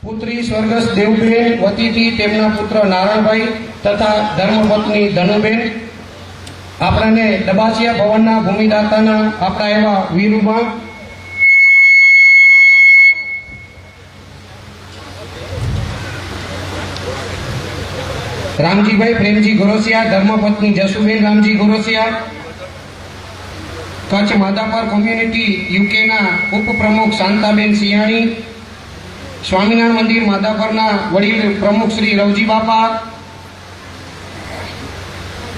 પુત્રી સ્વર્ગસ્થ દેવબેન વતીથી તેમના પુત્ર નારાયણભાઈ તથા ધર્મપત્ની ધનુબેન આપણને ડબાસિયા ભવનના ભૂમિદાતાના આપણા એવા વીરુબા રામજીભાઈ પ્રેમજી ગોરસિયા, ધર્મપત્ની જસુબેન રામજી ગોરસિયા, કચ્છ માધાપર કોમ્યુનિટી યુકેના ઉપપ્રમુખ શાંતાબેન સિયાણી, સ્વામિનારાયણ મંદિર માધાપરના વડીલ પ્રમુખ શ્રી રવજી બાપા,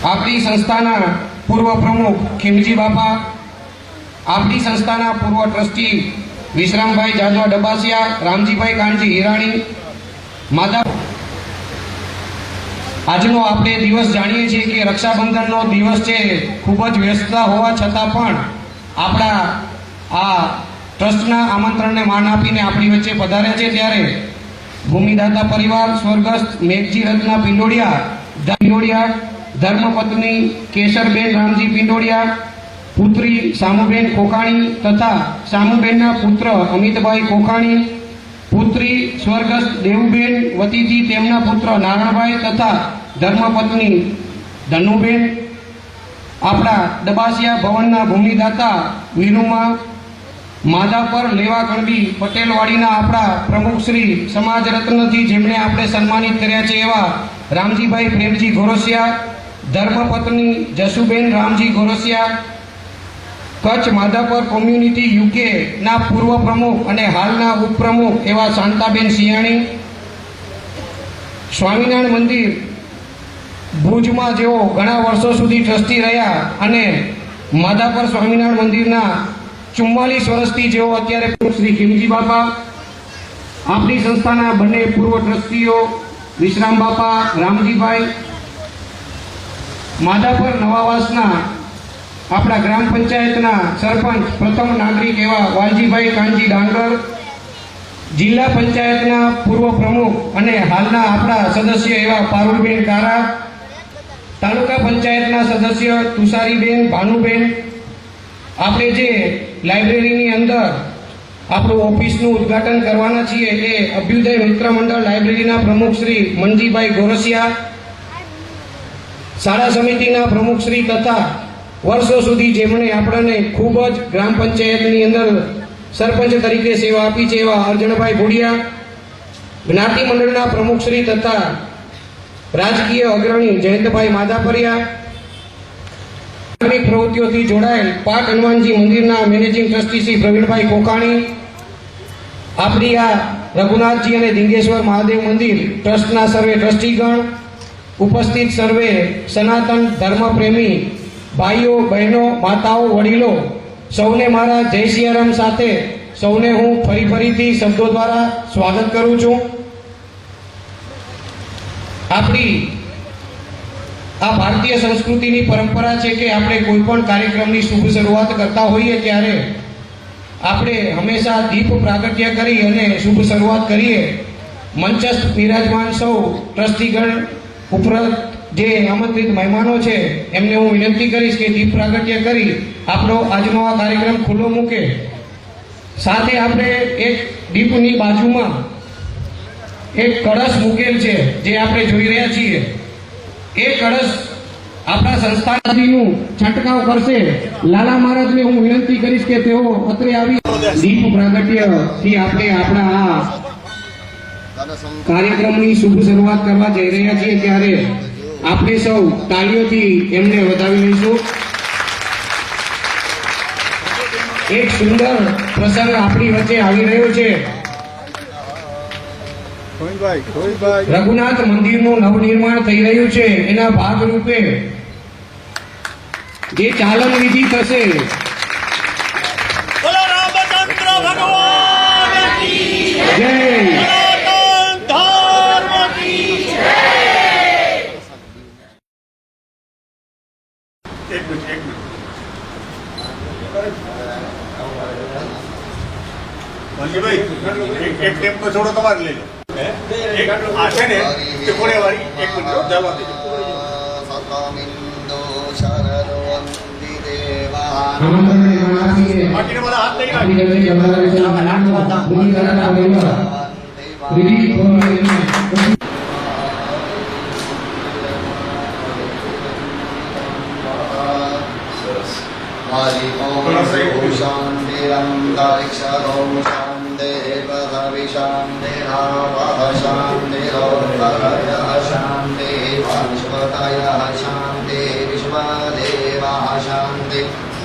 આપણી સંસ્થાના પૂર્વ પ્રમુખ ખીમજી બાપા, આપણી સંસ્થાના પૂર્વ ટ્રસ્ટી વિશ્રામભાઈ જાદવા ડબાસિયા, રામજીભાઈ કાનજી હિરાણી માધા. આજનો આપણે દિવસ જાણીએ છીએ કે રક્ષાબંધનનો દિવસ છે. ખૂબ જ વ્યસ્તતા હોવા છતાં પણ આપણા આ ટ્રસ્ટના આમંત્રણને માન આપીને આપણી વચ્ચે પધાર્યા છે. ત્યારે ભૂમિદાતા પરિવાર સ્વર્ગસ્થ મેઘજી રત્ના પિંડોડિયા, ધર્મપત્ની કેશરબેન રામજી પિંડોડિયા, પુત્રી સામુબેન કોકાણી તથા સામુબેનના પુત્ર અમિતભાઈ કોકાણી, પુત્રી સ્વર્ગસ્થ દેવુબેન વતીથી તેમના પુત્ર નારાયણભાઈ તથા ધર્મપત્ની ધનુબેન, આપણા ડબાસિયા ભવનના ભૂમિદાતા વીરુમા, માધાપર લેવા કણબી પટેલવાડીના આપણા પ્રમુખ શ્રી સમાજ રત્નથી જેમણે આપણે સન્માનિત કર્યા છે એવા રામજીભાઈ પ્રેમજી ગોરસિયા, ધર્મપત્ની જસુબેન રામજી ગોરસિયા, કચ્છ માધાપર કોમ્યુનિટી યુકે ના પૂર્વ પ્રમુખ અને હાલના ઉપપ્રમુખ એવા શાંતાબેન સિયાણી, સ્વામિનારાયણ મંદિર ભુજમાં જેઓ ઘણા વર્ષો સુધી ટ્રસ્ટી રહ્યા અને માધાપર સ્વામિનારાયણ મંદિરના 44 વર્ષથી જેઓ અત્યારે શ્રી ખીમજી બાપા, આપણી સંસ્થાના બંને પૂર્વ ટ્રસ્ટીઓ વિશ્રામ બાપા, રામજીભાઈ, માધાપર નવાવાસના આપણા ગ્રામ પંચાયતના સરપંચ પ્રથમ નાગરિક એવા વાલજીભાઈ કાનજી ડાંગર, જિલ્લા પંચાયતના પૂર્વ પ્રમુખ અને હાલના આપણા સદસ્ય એવા પારુલબેન કારા, તાલુકા પંચાયતના સદસ્ય તુષારીબેન ભાનુબેન, આપણે જે લાઇબ્રેરીની અંદર આપણું ઓફિસનું ઉદ્ઘાટન કરવાના છીએ એ અભ્યુદય મિત્ર મંડળ લાઇબ્રેરીના પ્રમુખ શ્રી મનજીભાઈ ગોરસિયા, શાળા સમિતિના પ્રમુખ શ્રી તથા વર્ષો સુધી જેમણે આપણને ખૂબ જ ગ્રામ પંચાયતની અંદર સરપંચ તરીકે સેવા આપી છે એવા અર્જણભાઈ ભોડિયા, જ્ઞાતિ મંડળના પ્રમુખશ્રી તથા રાજકીય અગ્રણી જયંતભાઈ માધાપરિયા, પ્રવૃત્તિઓથી જોડાયેલ પાટ હનુમાનજી મંદિરના મેનેજિંગ ટ્રસ્ટી શ્રી પ્રવીણભાઈ કોકાણી, આપણી આ રઘુનાથજી અને દિંગેશ્વર મહાદેવ મંદિર ટ્રસ્ટના સર્વે ટ્રસ્ટીગણ, ઉપસ્થિત સર્વે સનાતન ધર્મપ્રેમી ભાઈઓ બહેનો માતાઓ વડીલો સૌને મારા જય સિયારામ સાથે સૌને હું ફરીથી શબ્દો દ્વારા સ્વાગત કરું છું. આપણી આ ભારતીય સંસ્કૃતિની પરંપરા છે કે આપણે કોઈ પણ કાર્યક્રમની શુભ શરૂઆત કરતા હોઈએ ત્યારે આપણે હંમેશા દીપ પ્રાગટ્ય કરી અને શુભ શરૂઆત કરીએ. મંચસ્થ બિરાજમાન સૌ ટ્રસ્ટીગણ ઉપરાંત જે આમંત્રિત મહેમાનો છે એમને હું વિનંતી કરીશ કે દીપ પ્રાગટ્ય કરી આપણો આજનો આ કાર્યક્રમ ખુલ્લો મૂકે. સાથે આપણે એક દીપની બાજુમાં એક કળશ મૂકેલ છે જે આપણે જોઈ રહ્યા છીએ. એ કળશ આપણા સંસ્થાનું છંટકાવ કરશે. લાલા મહારાજને હું વિનંતી કરીશ કે તેઓ અત્રે આવી દીપ પ્રાગટ્યથી આપણે આપણા આ કાર્યક્રમની શુભ શરૂઆત કરવા જઈ રહ્યા છીએ ત્યારે આપણે સૌ તાળીઓથી એમને વધાવી લઈશું. એક સુંદર પ્રસંગ આપણી વચ્ચે આવી રહ્યો છે. રઘુનાથ મંદિરનું નવનિર્માણ થઈ રહ્યું છે. એના ભાગરૂપે જે ચાલન વિધિ થશે જય એક ટેમ્પો છોડો તમારે લઈ લો. એક આ છે ને તે ઘોડેવાળી એક મિનિટ જવા દેજો. બાકીને બધા હાથ લઈ ત્રીજી ફોરમ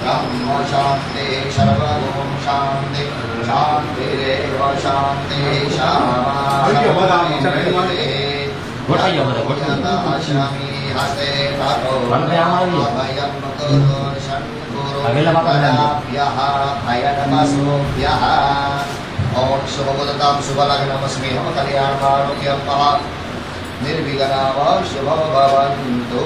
ब्रह्म शांति सर्वगुण शांति शांतिरेव शांति शांति हस्ते ओम शुभबोधतां शुभलग्नमस्मि हम कल्याणमारोग्यमः निर्विघ्नाः शुभं भवन्तु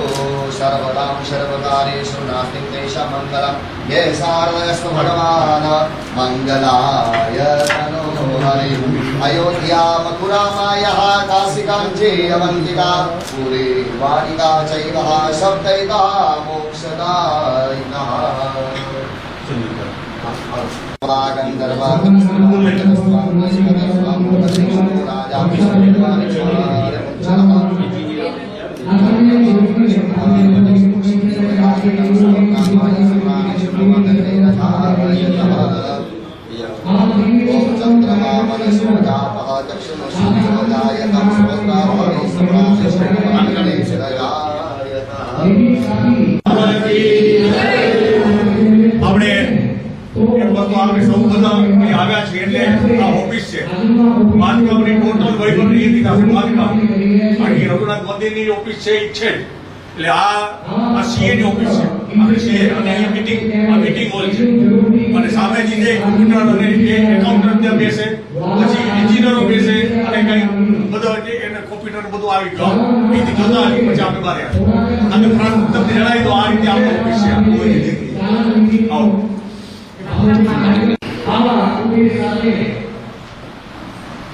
सर्वदां सर्वकार्येषु नास्ति क्लेशः मङ्गलं ये शारदस्तु भगवान् मङ्गलाय तनो हरिः अयोध्या मथुरा मायः काशी काञ्ची अवन्तिका पुरी वाटिका चैव सप्तैका मोक्षदायिनः આપણે એક વસ્તુ આપણે સૌ બધા અહીં આવ્યા છીએ એટલે આ ઓફિસ છે બાંધકામની ટોટલ વહીવટ એ રીતે આપણે બાંધકામ અને રઘુનાથ મંદિરની ઓફિસ છે એ છે એટલે આ સીએ ની ઓફિસ છે આપણે છે અને અહીંયા મીટિંગ હોલ છે અને સામે જે કોમ્પ્યુટર અને એકાઉન્ટન્ટ ત્યાં બેસે પછી એન્જિનિયરો બેસે અને કઈ બધો એને કોમ્પ્યુટર બધું આવી ગયું એ રીતે જોતા આવી પછી આપણે બહાર આવ્યા અને તમને જણાવી દો આ રીતે આપણો ઓફિસ છે આવો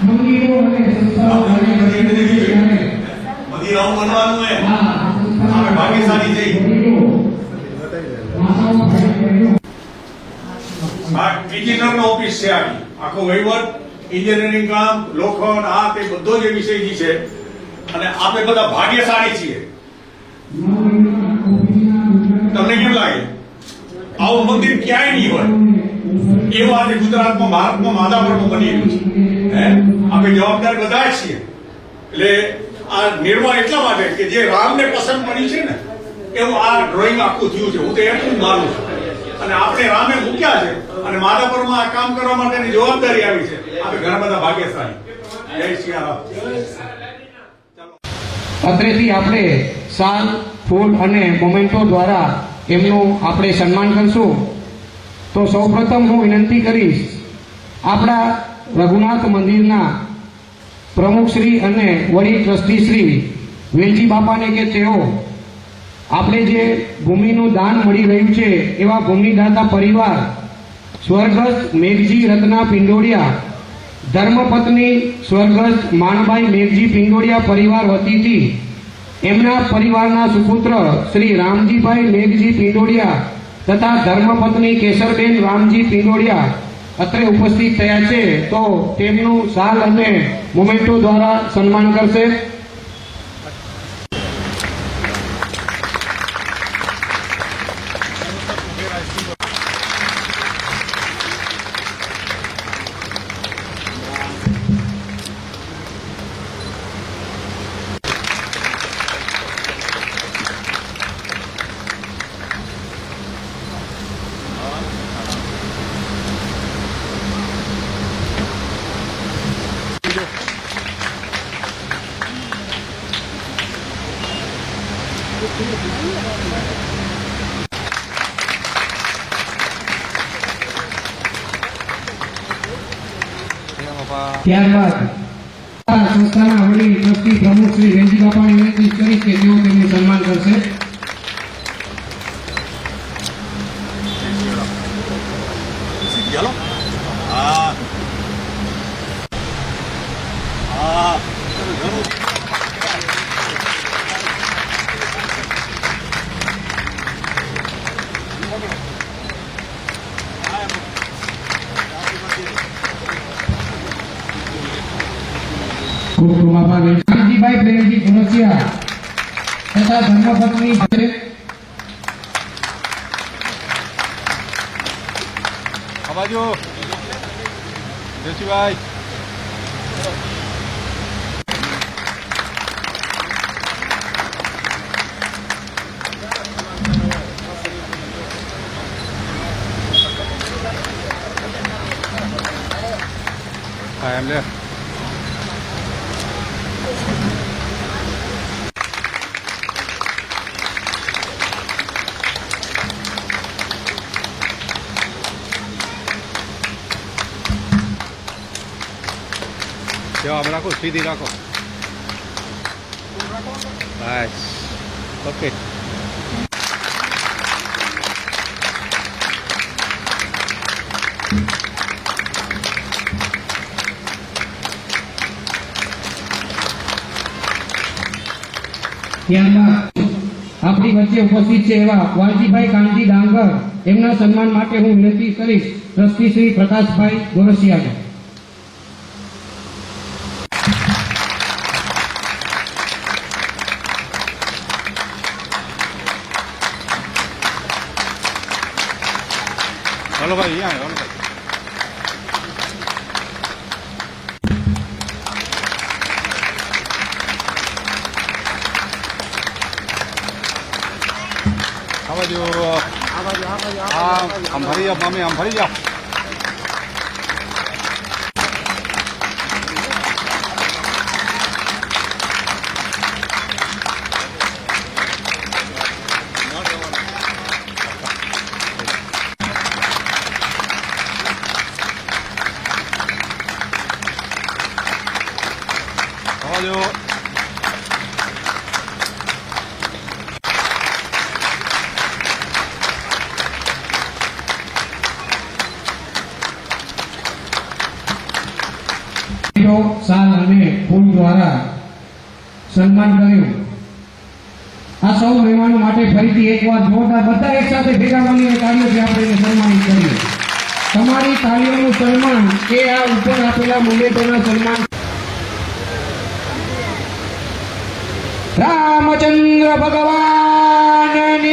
મંદિરો બનવાનું હે આપણે ભાગ્યશાળી જઈ એન્જિનિયર નો ઓફિસ છે આખો વહીવટ એન્જિનિયરિંગ કામ લોખંડ આ તે બધો જે વિષય છે અને આપણે બધા ભાગ્યશાળી છીએ તમને કેમ લાગે આવું મંદિર ક્યાંય નહીં હોય એવું આજે ગુજરાતમાં ભારતમાં માધાપરમાં બની રહ્યું છે હે આપણે જવાબદાર બધા છીએ એટલે આ નિર્માણ એટલા માટે કે જે રામને પસંદ પડી છે ને એવું આ ડ્રોઈંગ આખું થયું છે હું તો એટલું જ માનું છું અને આપણે રામે મૂક્યા છે અને માધાપરમાં આ કામ કરવા માટેની જવાબદારી આવી છે આપણે ઘણા બધા ભાગ્યશાળી જય શ્રી રામ અત્રેથી આપણે શાલ ફૂલ અને મોમેન્ટો દ્વારા એમનું આપણે સન્માન કરશું તો સૌપ્રથમ હું વિનંતી કરીશ આપણા રઘુનાથ મંદિરના પ્રમુખશ્રી અને વડી ટ્રસ્ટી શ્રી વેલજી બાપાને કે તેઓ આપણે જે ભૂમિનું દાન મળી રહ્યું છે એવા ભૂમિદાતા પરિવાર સ્વર્ગસ્થ મેઘજી રત્ના પિંડોડિયા ધર્મપત્ની સ્વર્ગસ્થ માણબાઈ મેઘજી પિંડોડિયા પરિવાર વતીથી એમના પરિવારના સુપુત્ર શ્રી રામજીભાઈ મેઘજી પિંડોડિયા તથા ધર્મપત્ની કેસરબેન રામજી પિંડોડિયા અત્રે ઉપસ્થિત થયા છે તો તેમનું શાલ અને મોમેન્ટો દ્વારા સન્માન કરશે ત્યારબાદ સંસ્થાના વડીલ ટ્રસ્ટી પ્રમુખ શ્રી વેલજી બાપાને વિનંતી કરીશ કે તેઓ તેમનું સન્માન કરશે ખૂબ ખૂબ આભાર કાંતિભાઈ પ્રેમજી ગુણસિયા તથા ધર્મપત્ની આ બાજુ જયસિંહભાઈ હા એમ લે આમ રાખો સીધી રાખો બસ ઓકે ત્યારબાદ આપણી વચ્ચે ઉપસ્થિત છે એવા વાલજીભાઈ કાનજી ડાંગર એમના સન્માન માટે હું વિનંતી કરીશ ટ્રસ્ટી શ્રી પ્રકાશભાઈ ગોરસિયાને હલો ભાઈ અહીંયા હલો ભાઈ આ બાજુ આમ ભરી જાઓ મામી આમ ભરી જાઓ આવજો સાલ અને ફૂલ દ્વારા સન્માન કર્યું આ સૌ મહેમાનો માટે ફરીથી એકવાર જોરદાર બધા એક સાથે ભેગા મળીને તાળીઓથી આપણે એને સન્માનિત કરીએ તમારી તાળીઓનું સન્માન એ આ ઉપર આપેલા મૂલ્યોના સન્માન રામચંદ્ર ભગવાનની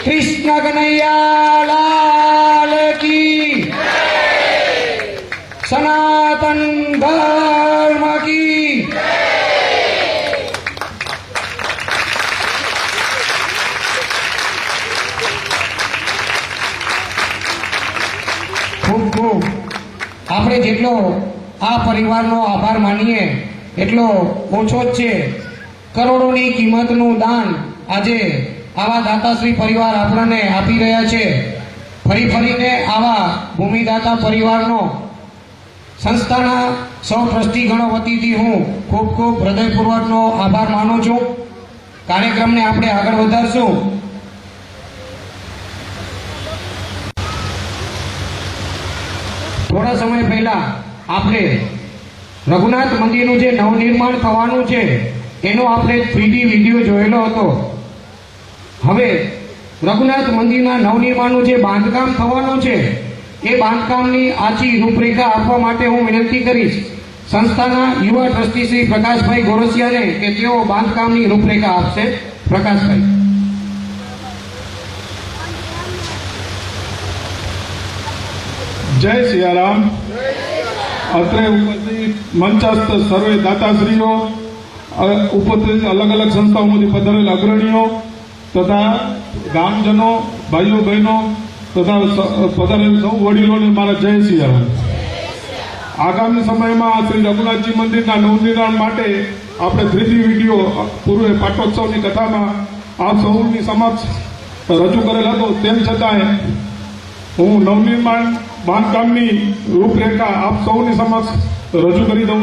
કૃષ્ણ કનૈયા લાલ કી સનાતન ધર્મ કી ખૂબ ખૂબ આપણે જેટલો આ પરિવારનો આભાર માનીએ એટલો ઓછો જ છે કરોડોની કિંમતનું દાન આજે આવા દાતાશ્રી પરિવાર આપણને આપી રહ્યા છે ફરી ફરીને આવા ભૂમિદાતા પરિવારનો સંસ્થાના સૌ ટ્રસ્ટીગણો વતીથી હું ખૂબ ખૂબ હૃદયપૂર્વકનો આભાર માનું છું કાર્યક્રમને આપણે આગળ વધારશું થોડા સમય પહેલા આપણે રઘુનાથ મંદિરનું જે નવનિર્માણ થવાનું છે એનો આપણે 3D વિડીયો જોયેલો હતો હવે રઘુનાથ મંદિરના નવનિર્માણનું જે બાંધકામ થવાનું છે એ બાંધકામની આછી રૂપરેખા આપવા માટે હું વિનંતી કરીશ સંસ્થાના યુવા ટ્રસ્ટી શ્રી પ્રકાશભાઈ ગોરસિયાને કે તેઓ બાંધકામની રૂપરેખા આપશે પ્રકાશભાઈ જય સિયારામ અત્રે ઉપસ્થિત મંચસ્થ સર્વે દાતાશ્રીઓ ઉપસ્થિત અલગ અલગ સંસ્થાઓમાંથી પધારેલ અગ્રણીઓ તથા ગામજનો ભાઈઓ બહેનો તથા પધારેલ સૌ વડીલોને મારા જય સિયારામ આગામી સમયમાં શ્રી રઘુનાથજી મંદિરના નવનિર્માણ માટે આપણે 3D વિડીયો પૂર્વે પાટોત્સવની કથામાં આપ સૌની સમક્ષ રજૂ કરેલ હતો તેમ છતાંય હું નવનિર્માણ બાંધકામની રૂપરેખા આપ સૌની સમક્ષ રજૂ કરી દઉં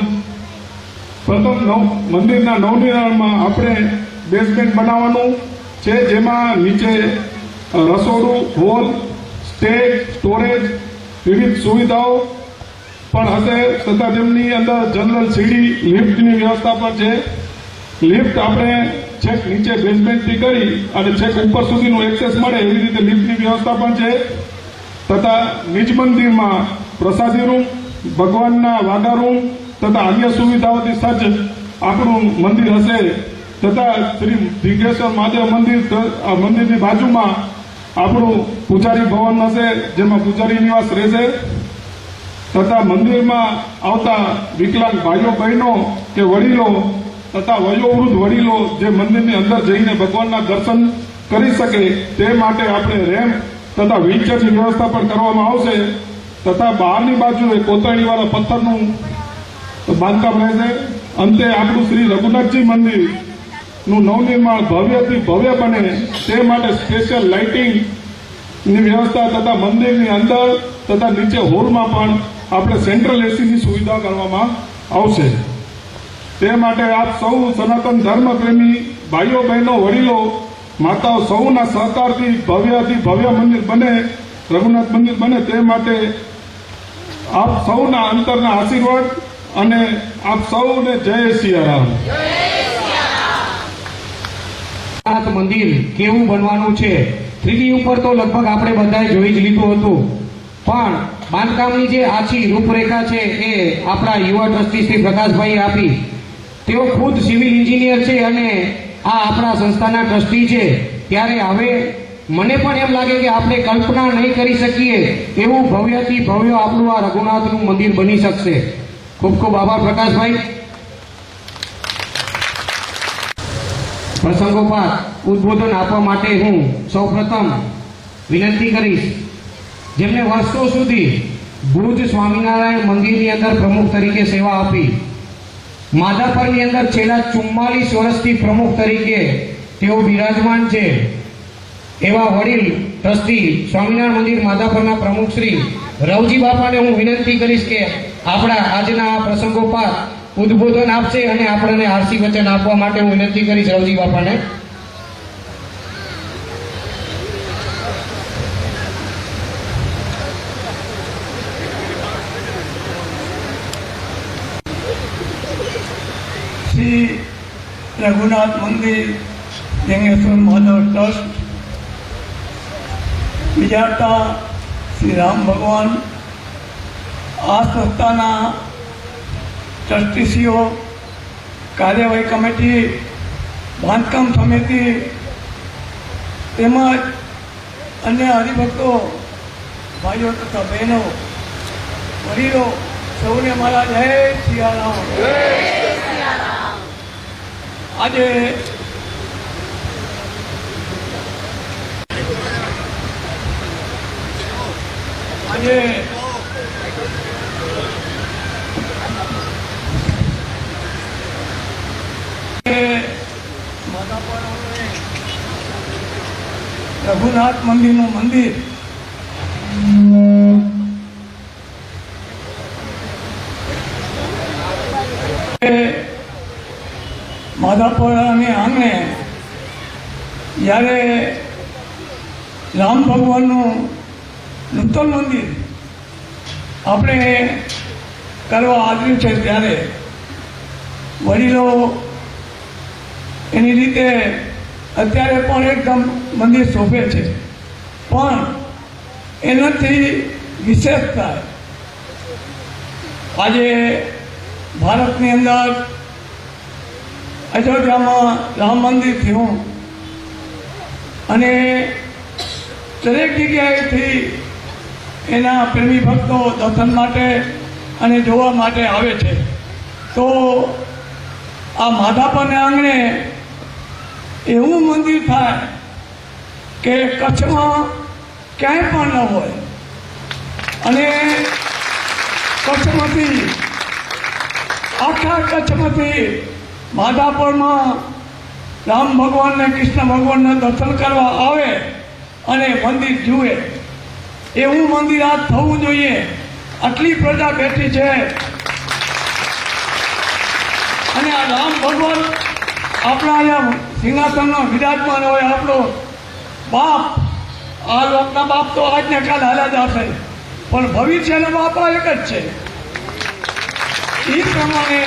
પ્રથમ મંદિરના નવનિર્માણમાં આપણે બેઝમેન્ટ બનાવવાનું છે જેમાં નીચે રસોડું હોલ સ્ટેજ સ્ટોરેજ વિવિધ સુવિધાઓ પણ હશે તથા તેમની અંદર જનરલ સીડી લિફ્ટની વ્યવસ્થા પણ છે લિફ્ટ આપણે છેક નીચે બેઝમેન્ટથી કરી અને છેક ઉપર સુધીનું એક્સેસ મળે એવી રીતે લિફ્ટની વ્યવસ્થા પણ છે તથા નિજ મંદિરમાં પ્રસાદી રૂમ ભગવાનના વાડા રૂમ તથા અન્ય સુવિધાઓથી સજ્જ આપણું મંદિર હશે તથા શ્રી દિગેશ્વર મહાદેવ મંદિરની બાજુમાં આપણું પૂજારી ભવન હશે, જેમાં પૂજારી નિવાસ રહેશે તથા મંદિરમાં આવતા વિકલાંગ ભાઈઓ બહેનો કે વડીલો તથા વયોવૃદ્ધ વડીલો જે મંદિરની અંદર જઈને ભગવાનના દર્શન કરી શકે તે માટે આપણે રેમ્પ તથા વ્હીલચેરની વ્યવસ્થા પણ કરવામાં આવશે તથા બહારની બાજુએ કોતરણીવાળા પથ્થરનું બાંધકામ રહેશે. અંતે આપણું શ્રી રઘુનાથજી મંદિરનું નવનિર્માણ ભવ્યથી ભવ્ય બને તે માટે સ્પેશિયલ લાઇટિંગની વ્યવસ્થા તથા મંદિરની અંદર તથા નીચે હોલમાં પણ આપણે સેન્ટ્રલ એસીની સુવિધા કરવામાં આવશે. તે માટે આપ સૌ સનાતન ધર્મ પ્રેમી ભાઈઓ બહેનો વડીલો માતાઓ સૌના સહકારથી ભવ્યથી ભવ્ય મંદિર બને, રઘુનાથ મંદિર બને તે માટે આપ સૌના અંતરના આશીર્વાદ અને આપ સૌને જય સિયારામ. રઘુનાથ મંદિર કેવું બનવાનું છે 3D ઉપર તો લગભગ આપણે બધાએ જોઈ જ લીધું હતું, પણ બાંધકામની જે આછી રૂપરેખા છે એ આપણા યુવા ટ્રસ્ટી શ્રી પ્રકાશભાઈ આપી. તેઓ ખુદ સિવિલ એન્જિનિયર છે અને આ આપણા સંસ્થાના ટ્રસ્ટી છે, ત્યારે હવે મને પણ એમ લાગે કે આપણે કલ્પના નહીં કરી શકીએ એવું ભવ્યથી ભવ્ય આપણું આ રઘુનાથનું મંદિર બની શકશે. ખૂબ ખૂબ આભાર પ્રકાશભાઈ. પ્રસંગોપાત ઉદ્બોધન આપવા માટે હું સૌપ્રથમ વિનંતી કરીશ જેમને વર્ષો સુધી ભુજ સ્વામિનારાયણ મંદિરની અંદર પ્રમુખ તરીકે સેવા આપી, માધાપરની અંદર છેલ્લા 44 વર્ષથી પ્રમુખ તરીકે તેઓ બિરાજમાન છે એવા વડીલ ટ્રસ્ટી સ્વામિનારાયણ મંદિર માધાપરના પ્રમુખ શ્રી રવજી બાપાને હું વિનંતી કરીશ કે આપણા આજના આ પ્રસંગોપાત ઉદ્બોધન આપશે અને આપણને આરસી વચન આપવા માટે હું વિનંતી કરીશ રવજી બાપાને. શ્રી રઘુનાથ મંદિર જંગેશ્વર મહાદેવ ટ્રસ્ટ વિજારતા શ્રી રામ ભગવાન આ સંસ્થાના ટ્રસ્ટીશ્રીઓ, કાર્યવાહી કમિટી, બાંધકામ સમિતિ તેમજ અન્ય હરિભક્તો ભાઈઓ તથા બહેનો વડીલો સૌને મારા જય સિયારામ. આજે રઘુનાથ મંદિરનું મંદિર માધાપરાની આંગણે જ્યારે રામ ભગવાનનું નૂતન મંદિર આપણે કરવા આવ્યું છે ત્યારે વડીલો એની રીતે અત્યારે પણ એકદમ મંદિર શોભે છે, પણ એનાથી વિશેષ થાય આજે ભારતની અંદર અયોધ્યામાં રામ મંદિર થયું અને દરેક જગ્યાએથી એના પ્રેમી ભક્તો દર્શન માટે અને જોવા માટે આવે છે. તો આ માધાપરના આંગણે એવું મંદિર થાય કે કચ્છમાં ક્યાંય પણ ન હોય અને કચ્છમાંથી આખા કચ્છમાંથી માધાપરમાં રામ ભગવાનને કૃષ્ણ ભગવાનના દર્શન કરવા આવે અને મંદિર જુએ એવું મંદિર આ થવું જોઈએ. આટલી પ્રજા બેઠી છે અને આ રામ ભગવાન આપણા અહીંયા સિંહાસનનો વિરાજમાન હોય, આપણો બાપ, આ લોકના બાપ તો આજને કાલ હાલ્યા જશે, પણ ભવિષ્યના બાપ એક જ છે. એ પ્રમાણે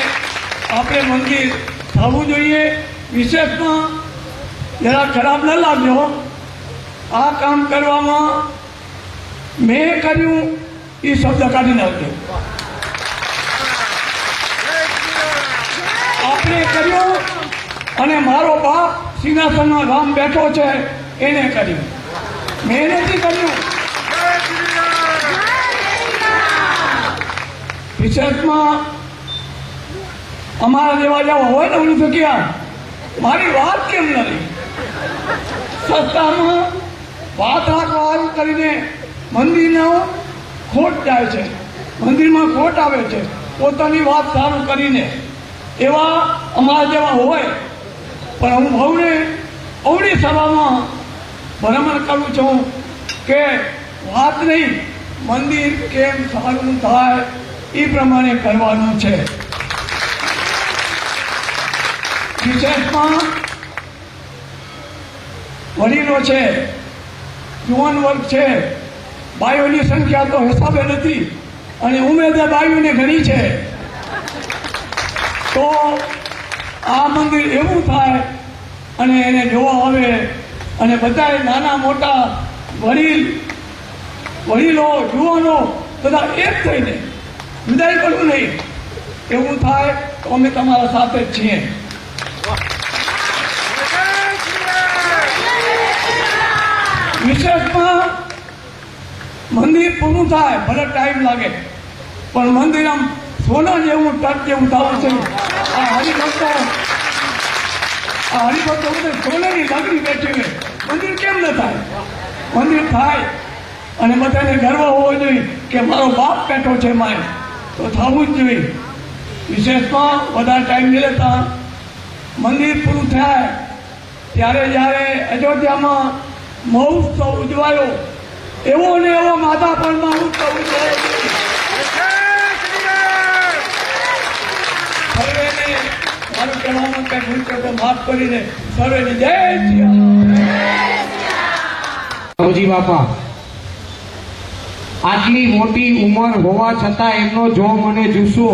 આપણે મંદિર થવું જોઈએ. વિશેષમાં જરા ખરાબ ન લાગજો, આ કામ કરવામાં મેં કર્યું એ શબ્દ કાઢી નાખજો. કર્યું અને મારો બાપ સિંહાસનમાં રામ બેઠો છે એને કર્યું. મેં નથી કર્યું. વિશેષમાં અમારા જેવા જેવા હોય ને હું તો ક્યાં મારી વાત કેમ નથી સસ્તામાં વાત રાખવા કરીને મંદિરનો ખોટ જાય છે, મંદિરમાં ખોટ આવે છે પોતાની વાત સારું કરીને. એવા અમારા જેવા હોય પણ હું બહુને અવળી સભામાં ભલામણ કરું છું કે વાત નહીં, મંદિર કેમ સારું થાય એ પ્રમાણે કરવાનું છે. વિશેષમાં વડીલો છે, યુવાન વર્ગ છે, બાઈઓની સંખ્યા તો હિસાબે નથી અને ઉમેદવાર બાઈઓને ઘણી છે. તો આ મંદિર એવું થાય અને એને જોવા આવે અને બધાએ નાના મોટા વડીલો યુવાનો બધા એક થઈને વિદાય કરવું નહીં, એવું થાય તો અમે તમારા સાથે જ છીએ. વિશેષમાં મંદિર પૂરું થાય ભલે ટાઈમ લાગે પણ મંદિર આમ સોના જેવું ટક જેવું થવું છે. આ હરિભક્તો બધે સોનાની લાગણી બેઠી હોય, મંદિર કેમ ન થાય? મંદિર થાય અને બધાને ગર્વ હોવો જોઈએ કે મારો બાપ બેઠો છે માય, તો થવું જ જોઈએ. વિશેષમાં વધારે ટાઈમ નહીં લેતા મંદિર પૂરું થાય ત્યારે જ્યારે અયોધ્યામાં મહોત્સવ ઉજવાયો એવો ને એવો માધાપરમાં ઉત્સવ ઉજવાયો. સર્વેને મારું કહેવામાં કઈ ભૂલ તો માફ કરીને સર્વેને જય શ્રી રામ. રવજી બાપા આટલી મોટી ઉંમર હોવા છતાં એમનો જોમ અને જુસ્સો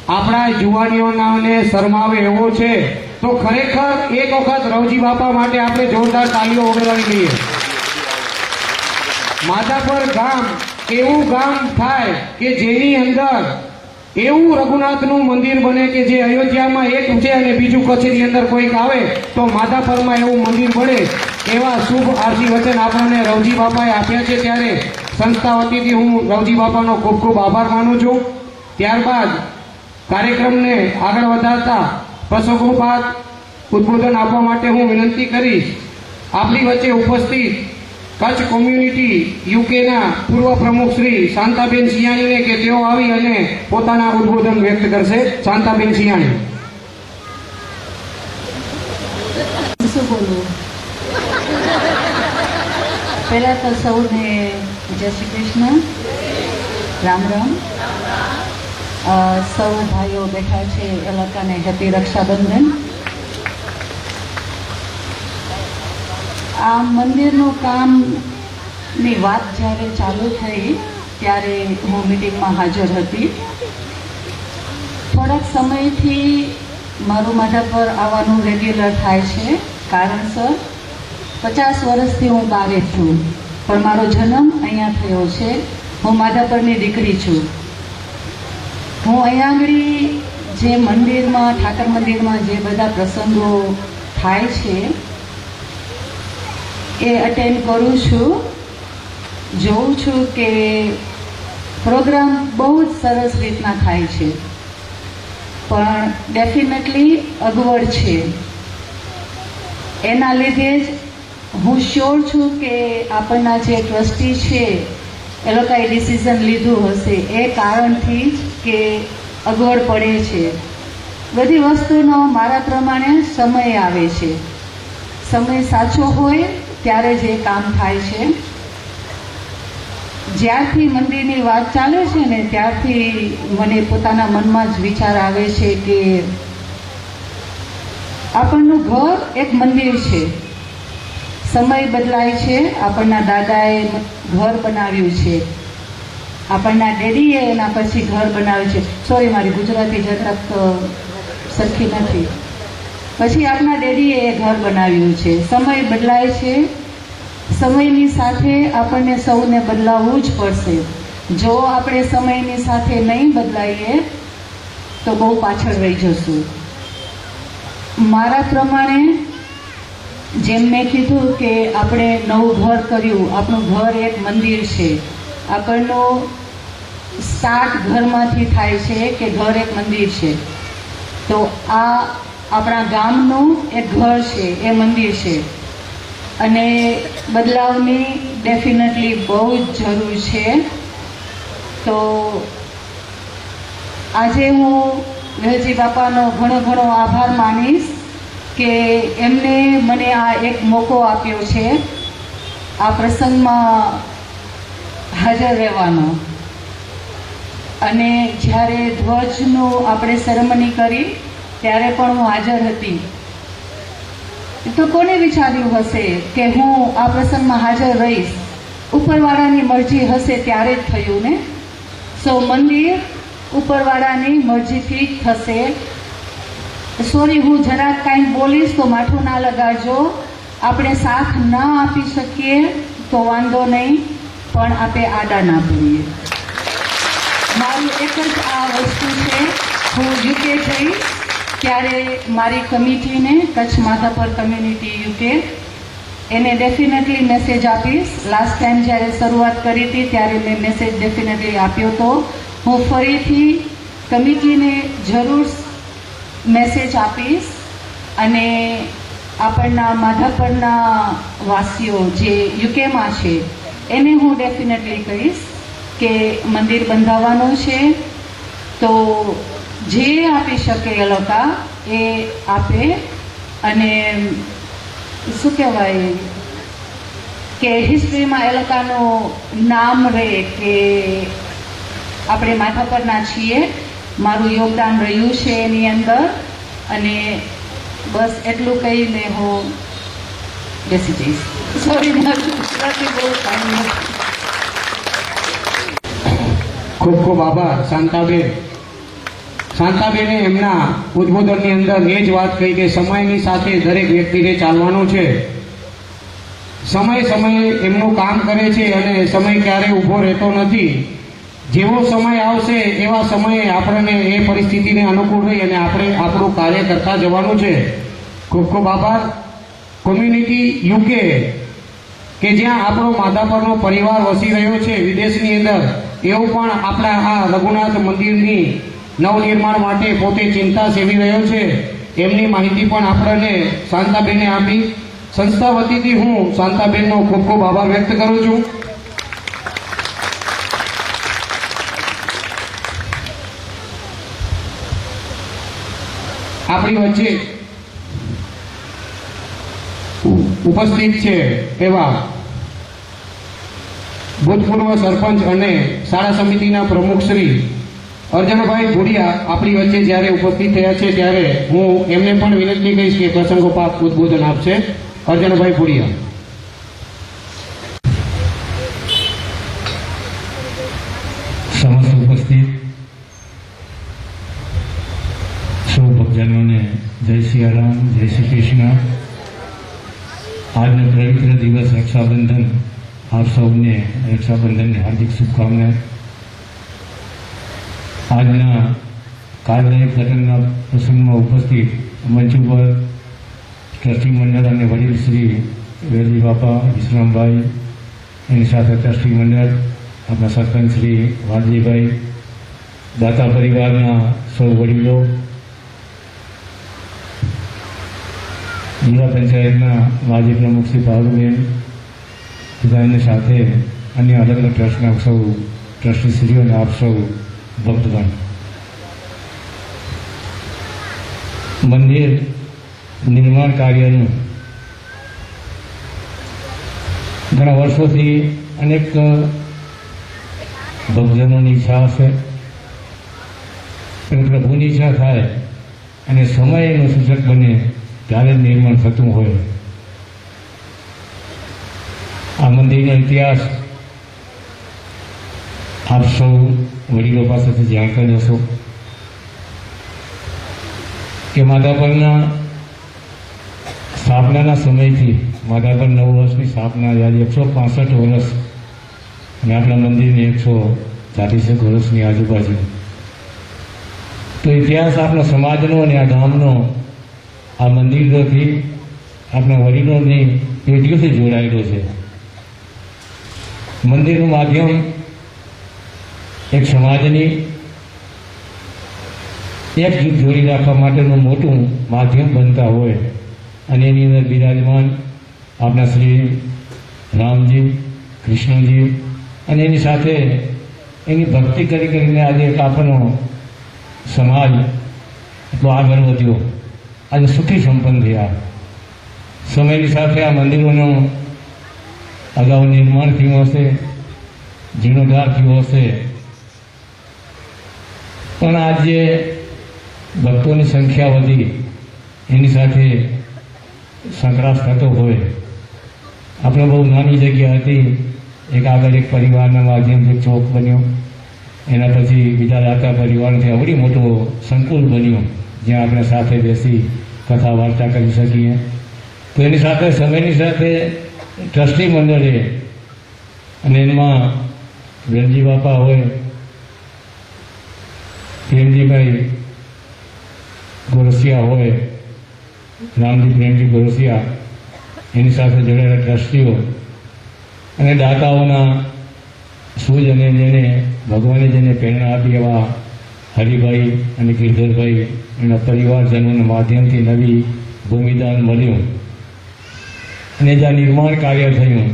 આપણા જુવાનીઓને શરમાવે એવો છે. તો ખરેખર એક વખત રવજી બાપા માટે આપણે જોરદાર તાલીઓ વગાડવી લઈએ. માધાપર ગામ એવું ગામ થાય કે જેની અંદર એવું રઘુનાથનું મંદિર બને કે જે અયોધ્યામાં એક છે અને બીજું કચ્છની અંદર કોઈક આવે તો માધાપરમાં એવું મંદિર બને. એવા શુભ આરતી વચન આપણને રવજી બાપાએ આપ્યા છે. ત્યારે સંસ્થા વતીથી હું રવજી બાપાનો ખૂબ ખૂબ આભાર માનું છું. ત્યારબાદ કાર્યક્રમને આગળ વધારતા પ્રસંગોપાત ઉદ્બોધન આપવા માટે હું વિનંતી કરીશ આપણી વચ્ચે ઉપસ્થિત કચ્છ કોમ્યુનિટી યુકેના પૂર્વ પ્રમુખ શ્રી શાંતાબેન સિયાણીને કે તેઓ આવી અને પોતાના ઉદ્બોધન વ્યક્ત કરશે. શાંતાબેન સિયાણી. શું બોલું? પહેલા તો સૌને જય શ્રી કૃષ્ણ, રામ રામ. સૌ ભાઈઓ બેઠા છે એ લોકોને હેપી રક્ષાબંધન. આ મંદિરનું કામની વાત જ્યારે ચાલુ થઈ ત્યારે હું મિટિંગમાં હાજર હતી. થોડાક સમયથી મારું માધાપર આવવાનું રેગ્યુલર થાય છે કારણસર 50 વર્ષથી હું બહાર છું પણ મારો જન્મ અહીંયા થયો છે. હું માધાપરની દીકરી છું. હું અહીંયા આગળ જે મંદિરમાં ઠાકર મંદિરમાં જે બધા પ્રસંગો થાય છે એ અટેન્ડ કરું છું, જોઉં છું કે પ્રોગ્રામ બહુ જ સરસ રીતના થાય છે પણ ડેફિનેટલી અગવડ છે. એના લીધે જ હું શ્યોર છું કે આપણના જે ટ્રસ્ટી છે એ લોકોએ ડિસિઝન લીધું હશે એ કારણથી જ કે અગવડ પડે છે. બધી વસ્તુનો મારા પ્રમાણે સમય આવે છે. સમય સાચો હોય ત્યારે જ એ કામ થાય છે. જ્યારથી મંદિરની વાત ચાલે છે ને ત્યારથી મને પોતાના મનમાં જ વિચાર આવે છે કે આપણનું ઘર એક મંદિર છે. સમય બદલાય છે. આપણના દાદાએ ઘર બનાવ્યું છે, આપણના ડેડીએ એના પછી ઘર બનાવ્યું છે. સોરી, મારી ગુજરાતી જરાક સરખી નથી. પછી આપણા ડેડીએ એ ઘર બનાવ્યું છે. સમય બદલાય છે. સમયની સાથે આપણને સૌને બદલાવવું જ પડશે. જો આપણે સમયની સાથે નહીં બદલાઈએ તો બહુ પાછળ રહી જશું. મારા પ્રમાણે જેમ મેં કીધું કે આપણે નવું ઘર કર્યું, આપણું ઘર એક મંદિર છે. આપણનો સ્ટાર્ટ ઘરમાંથી થાય છે કે ઘર એક મંદિર છે. તો આ આપણા ગામનું એક ઘર છે, એ મંદિર છે. અને બદલાવની ડેફિનેટલી બહુ જ જરૂર છે. તો આજે હું વેલજી બાપાનો ઘણો ઘણો આભાર માનીશ કે એમને મને આ એક મોકો આપ્યો છે આ પ્રસંગમાં હાજર રહેવાનો. અને જ્યારે ધ્વજનું આપણે સેરેમની કરી ત્યારે પણ હું હાજર હતી. તો કોને વિચાર્યું હશે કે હું આ પ્રસંગમાં હાજર રહીશ? ઉપરવાળાની મરજી હશે ત્યારે જ થયું ને. સો મંદિર ઉપરવાળાની મરજીથી જ થશે. સોરી, હું જરાક કાંઈ બોલીશ તો માઠું ના લગાડજો. આપણે સાથ ના આપી શકીએ તો વાંધો નહીં, પણ આપણે આડા ના પડીએ. મારું એક જ આ વસ્તુ છે, હું યુકે જઈશ ત્યારે મારી કમિટીને, કચ્છ માધાપર કમ્યુનિટી યુકે, એને ડેફિનેટલી મેસેજ આપીશ. લાસ્ટ ટાઈમ જ્યારે શરૂઆત કરી હતી ત્યારે મેં મેસેજ ડેફિનેટલી આપ્યો હતો. હું ફરીથી કમિટીને જરૂર મેસેજ આપીશ. અને આપણના માધાપરના વાસીઓ જે યુકેમાં છે એને હું ડેફિનેટલી કહીશ કે મંદિર બંધાવવાનું છે, તો જે આપી શકે એ લોકો એ આપે. અને શું કહેવાય કે હિસ્ટ્રીમાં એ લોકોનું નામ રહે કે આપણે માધાપરના છીએ, મારું યોગદાન રહ્યું છે એની અંદર. અને બસ એટલું કહીને હું બેસી જઈશ. સોરી, મારું ગુજરાતી બહુ સારું નથી. ખૂબ ખૂબ આભાર શાંતાબેન. શાંતાબેને એમના ઉદ્બોધનની અંદર એ જ વાત કહી કે સમયની સાથે દરેક વ્યક્તિને ચાલવાનું છે. સમય સમયે એમનું કામ કરે છે અને સમય ક્યારેય ઊભો રહેતો નથી. જેવો સમય આવશે એવા સમયે આપણને એ પરિસ્થિતિને અનુકૂળ રહી અને આપણે આપણું કાર્ય કરતા જવાનું છે. ખૂબ ખૂબ આભાર. કોમ્યુનિટી યુકે કે જ્યાં આપણો માધાપરનો પરિવાર વસી રહ્યો છે વિદેશની અંદર, એવું પણ આપણા આ રઘુનાથ મંદિરની નવનિર્માણ માટે પોતે ચિંતા સેવી રહ્યો છે. એમની માહિતી પણ આપણને શાંતાબેને આપી. સંસ્થા વતીથી હું શાંતાબેનનો ખૂબ ખૂબ આભાર વ્યક્ત કરું છું. આપણી વચ્ચે ઉપસ્થિત છે એવા ભૂતપૂર્વ સરપંચ અને શાળા સમિતિના પ્રમુખ શ્રી અર્જણભાઈ ભુડિયા આપણી વચ્ચે જ્યારે ઉપસ્થિત થયા છે ત્યારે હું એમને પણ વિનંતી કરીશ કે પ્રસંગોપાત ઉદ્બોધન આપશે. અર્જણભાઈ ભુડિયા. સમસ્ત ઉપસ્થિત સૌ ભક્તજનોને જય સિયારામ, જય શ્રી કૃષ્ણ. આજનો પવિત્ર દિવસ રક્ષાબંધન, આપ સૌને રક્ષાબંધનની હાર્દિક શુભકામના. આજના કાલદાયક ઘટનના પ્રસંગમાં ઉપસ્થિત મંચ ઉપર ટ્રસ્ટી મંડળ અને વડીલ શ્રી વેલજી બાપા વિશ્રામભાઈ, એની સાથે ટ્રસ્ટી મંડળ, આપણા સરપંચ શ્રી વાલજીભાઈ, દાતા પરિવારના સૌ વડીલો, જિલ્લા પંચાયતના માજી પ્રમુખ શ્રી પારુબેન, બધાની સાથે અન્ય અલગ અલગ ટ્રસ્ટના સૌ ટ્રસ્ટીશ્રીઓ અને આપ સૌ ભક્તગણ. મંદિર નિર્માણ કાર્યનું ઘણા વર્ષોથી અનેક ભક્તજનોની ઈચ્છા હશે, પણ પ્રભુની ઈચ્છા થાય અને સમય એનો સૂચક બને ત્યારે જ નિર્માણ થતું હોય. આ મંદિરનો ઇતિહાસ આપ સૌ વડીલો પાસેથી જાણતા જશો કે માધાપરના સ્થાપનાના સમયથી, માધાપર 9 વર્ષની સ્થાપના, આજે 165 વર્ષ અને આપણા મંદિરની 140 વર્ષની આજુબાજુ. તો ઇતિહાસ આપણા સમાજનો અને આ ગામનો આ મંદિરોથી આપણા વડીલોની પેઢીઓથી જોડાયેલો છે. મંદિરનું માધ્યમ એક સમાજની એકજૂથ જોડી રાખવા માટેનું મોટું માધ્યમ બનતા હોય અને એની અંદર બિરાજમાન આપણા શ્રી રામજી, કૃષ્ણજી અને એની સાથે એની ભક્તિ કરીને આજે એક આપણો સમાજ એટલો આગળ વધ્યો, આજે સુખી સંપન્ન થયા. સમયની સાથે આ મંદિરોનું અગાઉ નિર્માણ થયું હશે, જીર્ણોદ્ધાર થયો હશે, પણ આજે ભક્તોની સંખ્યા વધી એની સાથે સંકળાશ થતો હોય. આપણે બહુ નાની જગ્યા હતી, એક આગળ એક પરિવારના માધ્યમથી ચોક બન્યો, એના પછી બીજા દાતા પરિવારથી આવડી મોટો સંકુલ બન્યો જ્યાં આપણે સાથે બેસી કથા વાર્તા કરી શકીએ. તો એની સાથે સમયની સાથે ટ્રસ્ટી મંડળે અને એમાં વેલજી બાપા હોય, પ્રેમજીભાઈ ગોરસિયા હોય, રામજી પ્રેમજી ગોરસિયા, એની સાથે જોડાયેલા ટ્રસ્ટીઓ અને દાતાઓના સૂઝ અને જેને ભગવાને જેને પ્રેરણા આપી એવા હરિભાઈ અને ગિરધરભાઈ એના પરિવારજનોના માધ્યમથી નવી ભૂમિદાન મળ્યું અને જ્યાં નિર્માણ કાર્ય થયું.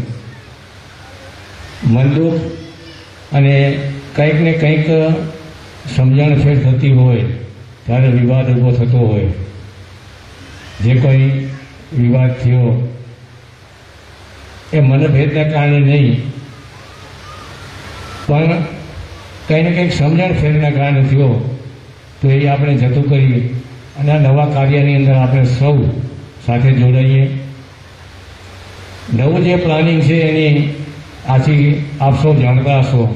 મનદુખ અને કંઈક ને કંઈક સમજણ ફેર થતી હોય ત્યારે વિવાદ ઊભો થતો હોય. જે કોઈ વિવાદ થયો એ મનભેદના કારણે નહીં, પણ કંઈ ને કંઈક સમજણ ફેરના કારણે થયો. તો એ આપણે જતું કરીએ અને આ નવા કાર્યની અંદર આપણે સૌ સાથે જોડાઈએ. નવું જે પ્લાનિંગ છે એની આથી આપ સૌ જાણતા હશો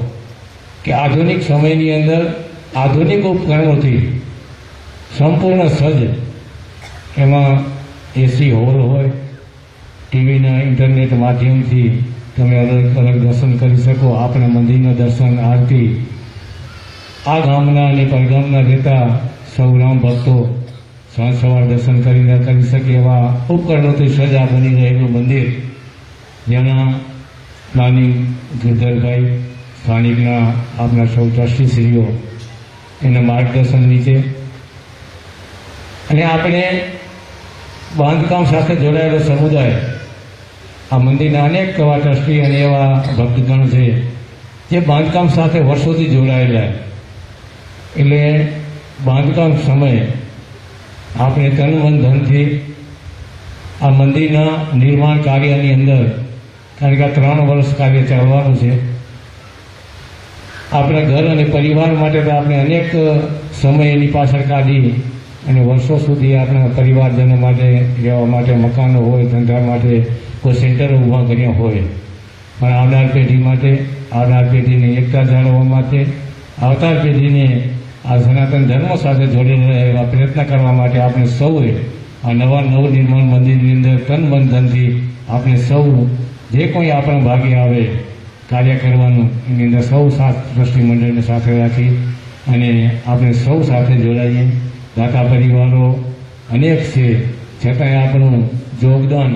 કે આધુનિક સમયની અંદર આધુનિક ઉપકરણોથી સંપૂર્ણ સજ્જ, એમાં એસી હોલ હોય, ટીવીના ઇન્ટરનેટ માધ્યમથી તમે અલગ અલગ દર્શન કરી શકો. આપણા મંદિરના દર્શન આરતી આ ગામના અને પરગામના રહેતા સૌ રામ ભક્તો સાંજ સવાર દર્શન કરીને કરી શકે એવા ઉપકરણોથી સજા બની રહેલું મંદિર, જેના પ્લાનિંગ ગિરધરભાઈ સ્થાનિકના આપણા સૌ ટ્રસ્ટીશ્રીઓ એના માર્ગદર્શન નીચે અને આપણે બાંધકામ સાથે જોડાયેલો સમુદાય, આ મંદિરના અનેક એવા ટ્રસ્ટી અને એવા ભક્તગણ છે જે બાંધકામ સાથે વર્ષોથી જોડાયેલા. એટલે બાંધકામ સમયે આપણે તન મન ધનથી આ મંદિરના નિર્માણ કાર્યની અંદર, કારણ કે આ 3 વર્ષ કાર્ય ચાલવાનું છે, આપણા ઘર અને પરિવાર માટે તો આપણે અનેક સમય એની પાછળ કાઢી અને વર્ષો સુધી આપણા પરિવારજનો માટે રહેવા માટે મકાનો હોય, ધંધા માટે કોઈ સેન્ટરો ઊભા કર્યા હોય, પણ આવનાર પેઢી માટે, આવનાર પેઢીની એકતા જાળવવા માટે, આવનાર પેઢીને આ સનાતન ધર્મ સાથે જોડેલા એવા પ્રયત્ન કરવા માટે આપણે સૌએ આ નવનિર્માણ મંદિરની અંદર તન મન ધનથી આપણે સૌ જે કોઈ આપણા ભાગે આવે કાર્ય કરવાનું, એની અંદર સૌ ટ્રસ્ટી મંડળને સાથે રાખી અને આપણે સૌ સાથે જોડાઈએ. દાતા પરિવારો અનેક છે, છતાંય આપણું યોગદાન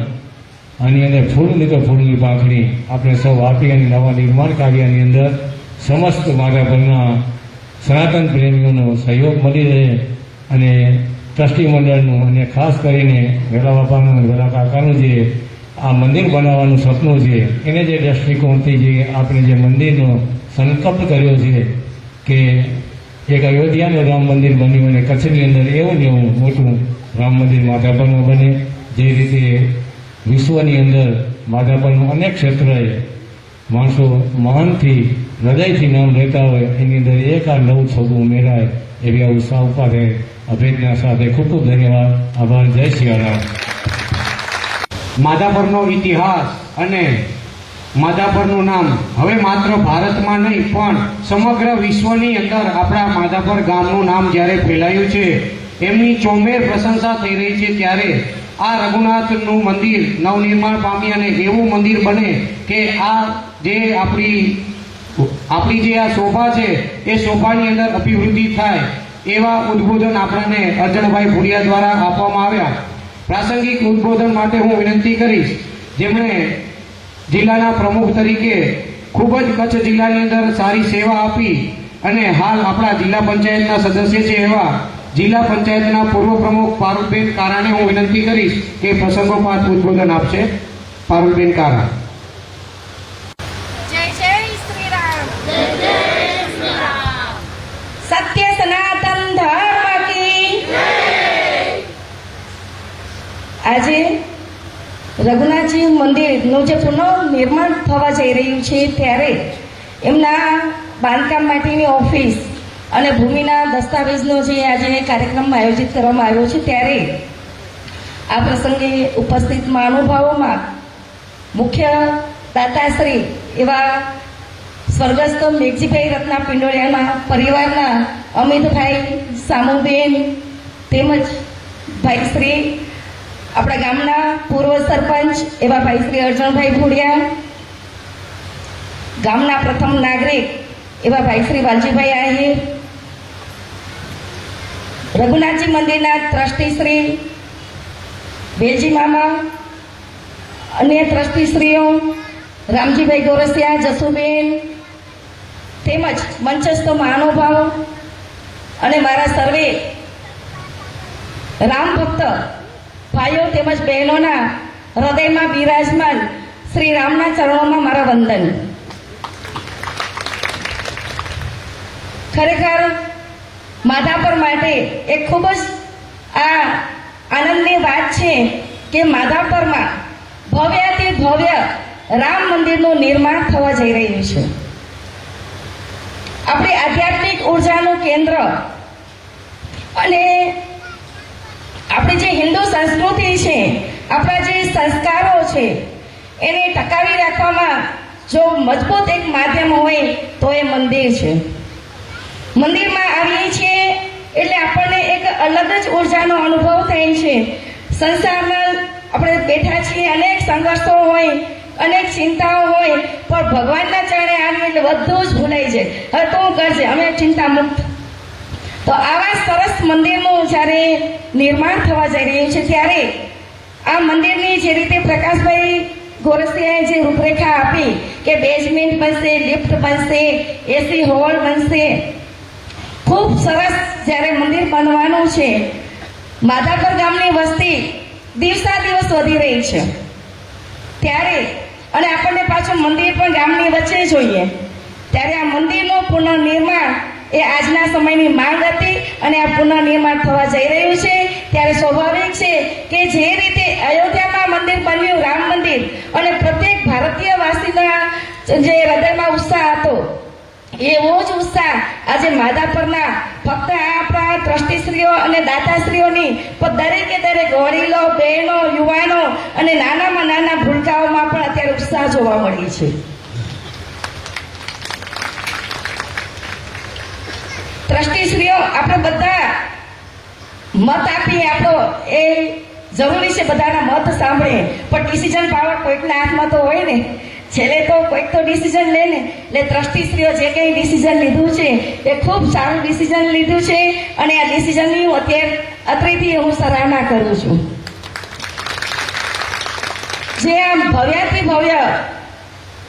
આની અંદર ફૂલની તો ફૂલની પાંખડી આપણે સૌ આપી અને નવા નિર્માણ કાર્યની અંદર સમસ્ત માધાપરના સનાતન પ્રેમીઓનો સહયોગ મળી રહે અને ટ્રસ્ટી મંડળનું અને ખાસ કરીને વેલા બાપાનું, વેલા કાકાનું જે આ મંદિર બનાવવાનું સપનું છે, એને જે દ્રષ્ટિકોણથી જે આપણે જે મંદિરનો સંકલ્પ કર્યો છે કે એક અયોધ્યાનું રામ મંદિર બન્યું અને કચ્છની અંદર એવું ને એવું મોટું રામ મંદિર માધાપરમાં બને. જે રીતે વિશ્વની અંદર માધાપરનું અનેક ક્ષેત્રએ માણસો મહાનથી હૃદયથી નામ લેતા હોય, એની અંદર એક આ નવું છોડું ઉમેરાય એવી આ ઉત્સાહ ઉપાધે અભેદના સાથે ખૂબ ખૂબ ધન્યવાદ. આભાર. જય સિયારામ. માધાપરનો ઇતિહાસ અને માધાપરનું નામ હવે માત્ર ભારતમાં નહીં પણ સમગ્ર વિશ્વની અંદર આપણા માધાપર ગામનું નામ જ્યારે ફેલાયું છે, એમની ચોમેર પ્રશંસા થઈ રહી છે, ત્યારે આ રઘુનાથનું મંદિર નવનિર્માણ પામી અને એવું મંદિર બને કે આ જે આપણી જે આ શોભા છે એ શોભાની અંદર અભિવૃદ્ધિ થાય એવા ઉદ્બોધન આપણને અર્જણભાઈ ભુડિયા દ્વારા આપવામાં આવ્યા. પ્રાસંગિક ઉદ્બોધન માટે હું વિનંતી કરીશ, જેમણે જિલ્લાના પ્રમુખ તરીકે ખૂબ જ કચ્છ જિલ્લાની અંદર સારી સેવા આપી અને હાલ આપણા જિલ્લા પંચાયતના સદસ્ય છે એવા જિલ્લા પંચાયતના પૂર્વ પ્રમુખ પારુલબેન કારાને હું વિનંતી કરીશ કે પ્રસંગોપાત ઉદ્બોધન આપશે. પારુલબેન કારા. જય જય શ્રી રામ. જય જય શ્રી રામ. સત્ય સનાતન ધર્મ કી જય. આજે રઘુનાથજી મંદિરનું જે પુનઃનિર્માણ થવા જઈ રહ્યું છે ત્યારે એમના બાંધકામ માટેની ઓફિસ અને ભૂમિના દસ્તાવેજનો જે આજે કાર્યક્રમ આયોજિત કરવામાં આવ્યો છે ત્યારે આ પ્રસંગે ઉપસ્થિત મહાનુભાવોમાં મુખ્ય દાતાશ્રી એવા સ્વર્ગસ્થ મેઘજીભાઈ રત્ના પિંડોળિયાના પરિવારના અમિતભાઈ, સામુબેન તેમજ ભાઈશ્રી આપણા ગામના પૂર્વ સરપંચ એવા ભાઈશ્રી અર્જુનભાઈ ભુડિયા, ગામના પ્રથમ નાગરિક એવા ભાઈશ્રી વાલજીભાઈ આહિર, રઘુનાથજી મંદિરના ટ્રસ્ટીશ્રી બેલજી મામા, અન્ય ટ્રસ્ટીશ્રીઓ રામજીભાઈ ગોરસિયા, જસુબેન તેમજ મંચસ્થ મહાનુભાવો અને મારા સર્વે રામ ભક્ત ભાઈઓ તેમજ બહેનોના હૃદયમાં બિરાજમાન શ્રી રામના ચરણોમાં મારા વંદન. ખરેખર માધાપર માટે એક ખૂબ જ આ આનંદની વાત છે કે માધાપરમાં ભવ્યાતિ ભવ્ય રામ મંદિરનું નિર્માણ થવા જઈ રહ્યું છે. આપણી આધ્યાત્મિક ઉર્જાનું કેન્દ્ર અને આપણી જે હિન્દુ સંસ્કૃતિ છે, આપણા જે સંસ્કારો છે એને ટકાવી રાખવામાં જો મજબૂત એક માધ્યમ હોય તો એ મંદિર છે. મંદિરમાં આવીએ છીએ એટલે આપણને એક અલગ જ ઉર્જાનો અનુભવ થાય છે. સંસારમાં આપણે બેઠા છીએ, અનેક સંઘર્ષો હોય, અનેક ચિંતાઓ હોય, પણ ભગવાનના ચરણે આવીએ એટલે બધું જ ભૂલાઈ જાય. હવે તો હું કરજે, અમે ચિંતા મુક્ત. તો આવા સરસ મંદિરનું જ્યારે નિર્માણ થવા જઈ રહ્યું છે ત્યારે આ મંદિરની જે રીતે પ્રકાશભાઈ ગોરસિયાએ જે રૂપરેખા આપી કે બેઝમેન્ટ બનશે, લિફ્ટ બનશે, એસી હોલ બનશે, ખૂબ સરસ જ્યારે મંદિર બનવાનું છે. માધાપર ગામની વસ્તી દિવસા દિવસ વધી રહી છે ત્યારે અને આપણને પાછું મંદિર પણ ગામની વચ્ચે જોઈએ ત્યારે આ મંદિરનું પુનઃનિર્માણ એ આજના સમયની માંગ હતી અને આ પુનઃનિર્માણ થવા જઈ રહ્યું છે. ત્યારે સ્વાભાવિક છે કે જે રીતે અયોધ્યામાં મંદિર બન્યું, રામ મંદિર, અને પ્રત્યેક ભારતીય વાસીના જે હૃદયમાં ઉત્સાહ હતો એવો જ ઉત્સાહ આજે માધાપરના ફક્ત આપણા ટ્રસ્ટીશ્રીઓ અને દાતાશ્રીઓની પણ દરેકે દરેક વડીલો, બહેનો, યુવાનો અને નાનામાં નાના ભૂલકાઓમાં પણ અત્યારે ઉત્સાહ જોવા મળી છે. ટ્રસ્ટીશ્રીઓ આપણે બધા મત આપીએ, આપણો એ જરૂરી છે, બધાના મત સાંભળે, પણ ડિસિઝન પાવર કોઈકના હાથમાં તો હોય ને, છેલ્લે તો કોઈક તો ડિસિઝન લે ને. એટલે ટ્રસ્ટીશ્રીઓ જે કંઈ ડિસિઝન લીધું છે એ ખૂબ સારું ડિસિઝન લીધું છે અને આ ડિસિઝનની હું અત્રેથી હું સરાહના કરું છું. જે આમ ભવ્યાથી ભવ્ય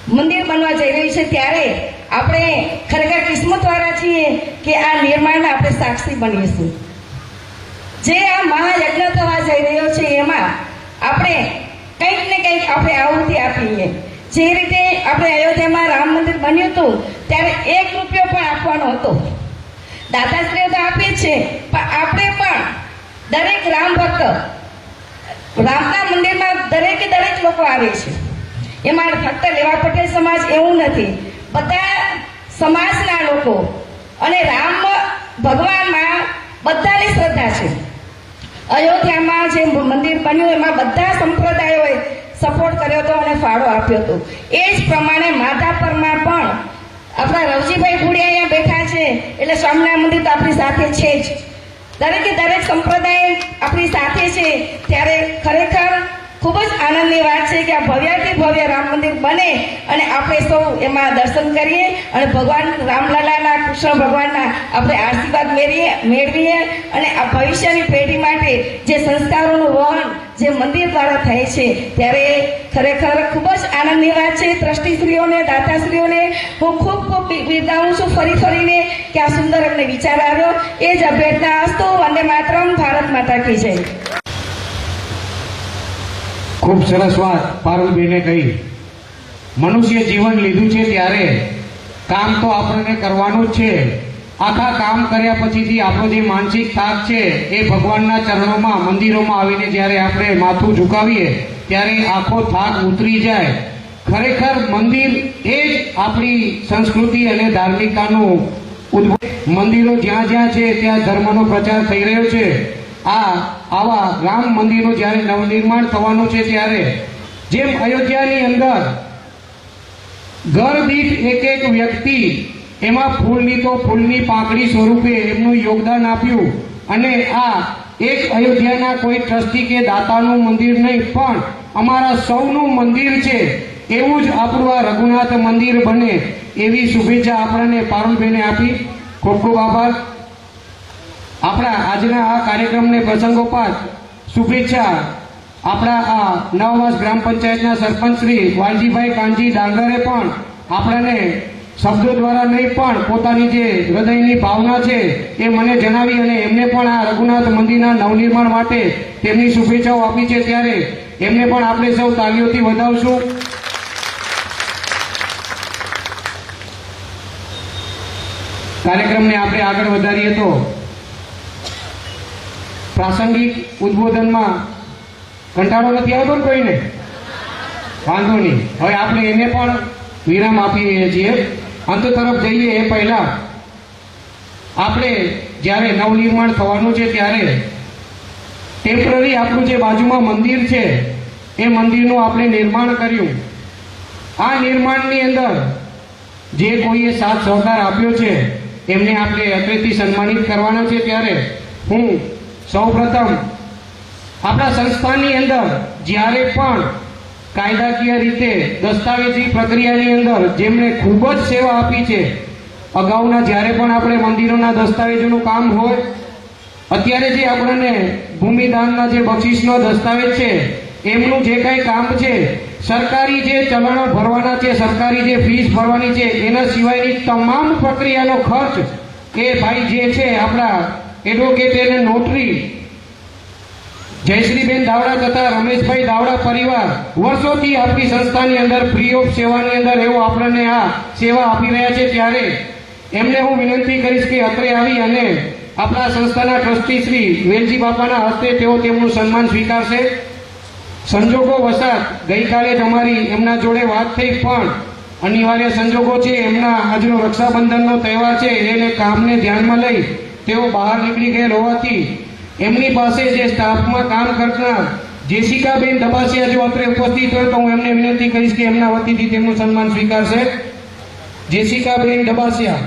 મંદિર બનવા જઈ રહ્યું છે ત્યારે આપણે ખરેખર કિસ્મતવાળા છીએ કે આ નિર્માણના આપણે સાક્ષી બનીશું. જે આ મહાયજ્ઞ થવા જઈ રહ્યો છે એમાં આપણે કંઈક ને કંઈક આપણે આહુતિ આપીએ. જે રીતે આપણે અયોધ્યામાં રામ મંદિર બન્યું હતું ત્યારે 1 રૂપિયો પણ આપવાનો હતો. દાતાશ્રીઓ તો આપે છે, પણ આપણે પણ દરેક રામ ભક્ત રામના મંદિરમાં દરેકે દરેક લોકો આવે છે. એમાં ફક્ત લેવા પટેલ સમાજ એવું નથી, બધા સમાજના લોકો અને રામ ભગવાનમાં બધાની શ્રદ્ધા છે. અયોધ્યામાં જે મંદિર બન્યું એમાં બધા સંપ્રદાયોએ સપોર્ટ કર્યો હતો અને ફાળો આપ્યો હતો. એ જ પ્રમાણે માધાપરમાં પણ આપણા રવજીભાઈ ભુડિયા અહીંયા બેઠા છે એટલે સ્વામિનારાયણ મંદિર તો આપણી સાથે છે જ. દરેકે દરેક સંપ્રદાય આપણી સાથે છે ત્યારે ખરેખર ખૂબ જ આનંદની વાત છે કે આ ભવ્યાથી ભવ્ય રામ મંદિર બને અને આપણે સૌ એમાં દર્શન કરીએ અને ભગવાન રામલલાના, કૃષ્ણ ભગવાનના આપણે આશીર્વાદ મેળવીએ અને આ ભવિષ્યની પેઢી માટે જે સંસ્કારોનું વહન જે મંદિર દ્વારા થાય છે ત્યારે ખરેખર ખૂબ જ આનંદની વાત છે. ટ્રસ્ટીશ્રીઓને, દાતાશ્રીઓને હું ખૂબ ખૂબ બિરદાવું છું ફરીને કે આ સુંદર અમને વિચાર આવ્યો. એ જ અભ્યર્થના અસ્તુ. વંદે માતરમ. ભારત માતા કી જય. ખૂબ સરસ વાત પારુલબેને કહી. મનુષ્ય જીવન લીધું છે ત્યારે કામ તો આપણને કરવાનું જ છે. આખા કામ કર્યા પછીથી આપણો જે માનસિક થાક છે એ ભગવાનના ચરણોમાં, મંદિરોમાં આવીને જ્યારે આપણે માથું ઝુકાવીએ ત્યારે આખો થાક ઉતરી જાય. ખરેખર મંદિર એ જ આપણી સંસ્કૃતિ અને ધાર્મિકતાનું ઉદ્ભવ. મંદિરો જ્યાં જ્યાં છે ત્યાં ધર્મનો પ્રચાર થઈ રહ્યો છે. આવા રામ મંદિરનું જ્યારે નવનિર્માણ થવાનું છે ત્યારે જેમ અયોધ્યાની અંદર ઘર દીઠ એક વ્યક્તિ એમાં ફૂલની તો ફૂલની પાંખડી સ્વરૂપે એમનું યોગદાન આપ્યું અને આ એક અયોધ્યાના કોઈ ટ્રસ્ટી કે દાતાનું મંદિર નહીં પણ અમારા સૌનું મંદિર છે. એવું જ આપણું આ રઘુનાથ મંદિર બને એવી શુભેચ્છા આપણને પારુલબેને આપી. ખૂબ ખૂબ આભાર. આપણા આજના આ કાર્યક્રમને પ્રસંગોપાત શુભેચ્છા આપણા આ નવવાસ ગ્રામ પંચાયતના સરપંચ શ્રી વાલજીભાઈ કાનજી ડાંગરે પણ આપણને શબ્દો દ્વારા નહીં પણ પોતાની જે હૃદયની ભાવના છે એ મને જણાવી અને એમને પણ આ રઘુનાથ મંદિરના નવનિર્માણ માટે તેમની શુભેચ્છાઓ આપી છે. ત્યારે એમને પણ આપણે સૌ તાળીઓથી વધાવશું. કાર્યક્રમને આપણે આગળ વધારીએ તો પ્રાસંગિક ઉદ્બોધનમાં કંટાળો નથી આવતો ને કોઈને? વાંધો નહીં. હવે આપણે એને પણ વિરામ આપીએ છીએ. અંત તરફ જઈએ એ પહેલા આપણે જ્યારે નવનિર્માણ થવાનું છે ત્યારે ટેમ્પરરી આપણું જે બાજુમાં મંદિર છે એ મંદિરનું આપણે નિર્માણ કર્યું. આ નિર્માણની અંદર જે કોઈએ સાથ સહકાર આપ્યો છે એમને આપણે અત્રેથી સન્માનિત કરવાના છે. ત્યારે હું સૌપ્રથમ આપણા સંસ્થાની અંદર જ્યારે પણ કાયદાકીય રીતે દસ્તાવેજી પ્રક્રિયાની અંદર જેમણે ખૂબ જ સેવા આપી છે, અગાઉના જ્યારે પણ આપણે મંદિરોના દસ્તાવેજોનું કામ હોય, અત્યારે જે આપણને ભૂમિદાનના જે બક્ષિસનો દસ્તાવેજ છે એમનું જે કંઈ કામ છે, સરકારી જે ચલણો ભરવાના છે, સરકારી જે ફીસ ભરવાની છે, એના સિવાયની તમામ પ્રક્રિયાનો ખર્ચ એ ભાઈ જે છે આપણા એડવોકેટ અને નોટરી જયશ્રીબેન દાવડા તથા રમેશભાઈ દાવડા પરિવાર વર્ષોથી આપણી સંસ્થાની અંદર ફ્રી ઓફ સેવાની અંદર એવો આપણને આ સેવા આપી રહ્યા છે. ત્યારે એમને હું વિનંતી કરીશ કે અત્રે આવી અને આપણા સંસ્થાના ટ્રસ્ટી શ્રી વેલજી બાપાના હસ્તે તેઓ તેમનું સન્માન સ્વીકારશે. સંજોગો વસાત ગઈકાલે જ અમારી એમના જોડે વાત થઈ પણ અનિવાર્ય સંજોગો છે, એમના આજનો રક્ષાબંધનનો તહેવાર છે એને કામને ધ્યાનમાં લઈ તેઓ બહાર નીકળી ગયેલ હોવાથી એમની પાસે જે સ્ટાફમાં કામ કરનાર જેસિકાબેન ડબાસિયા જો અત્રે ઉપસ્થિત હોય તો હું એમને વિનંતી કરીશ કે એમના વતીથી તેમનું સન્માન સ્વીકારશે. જેસિકાબેન ડબાસિયા.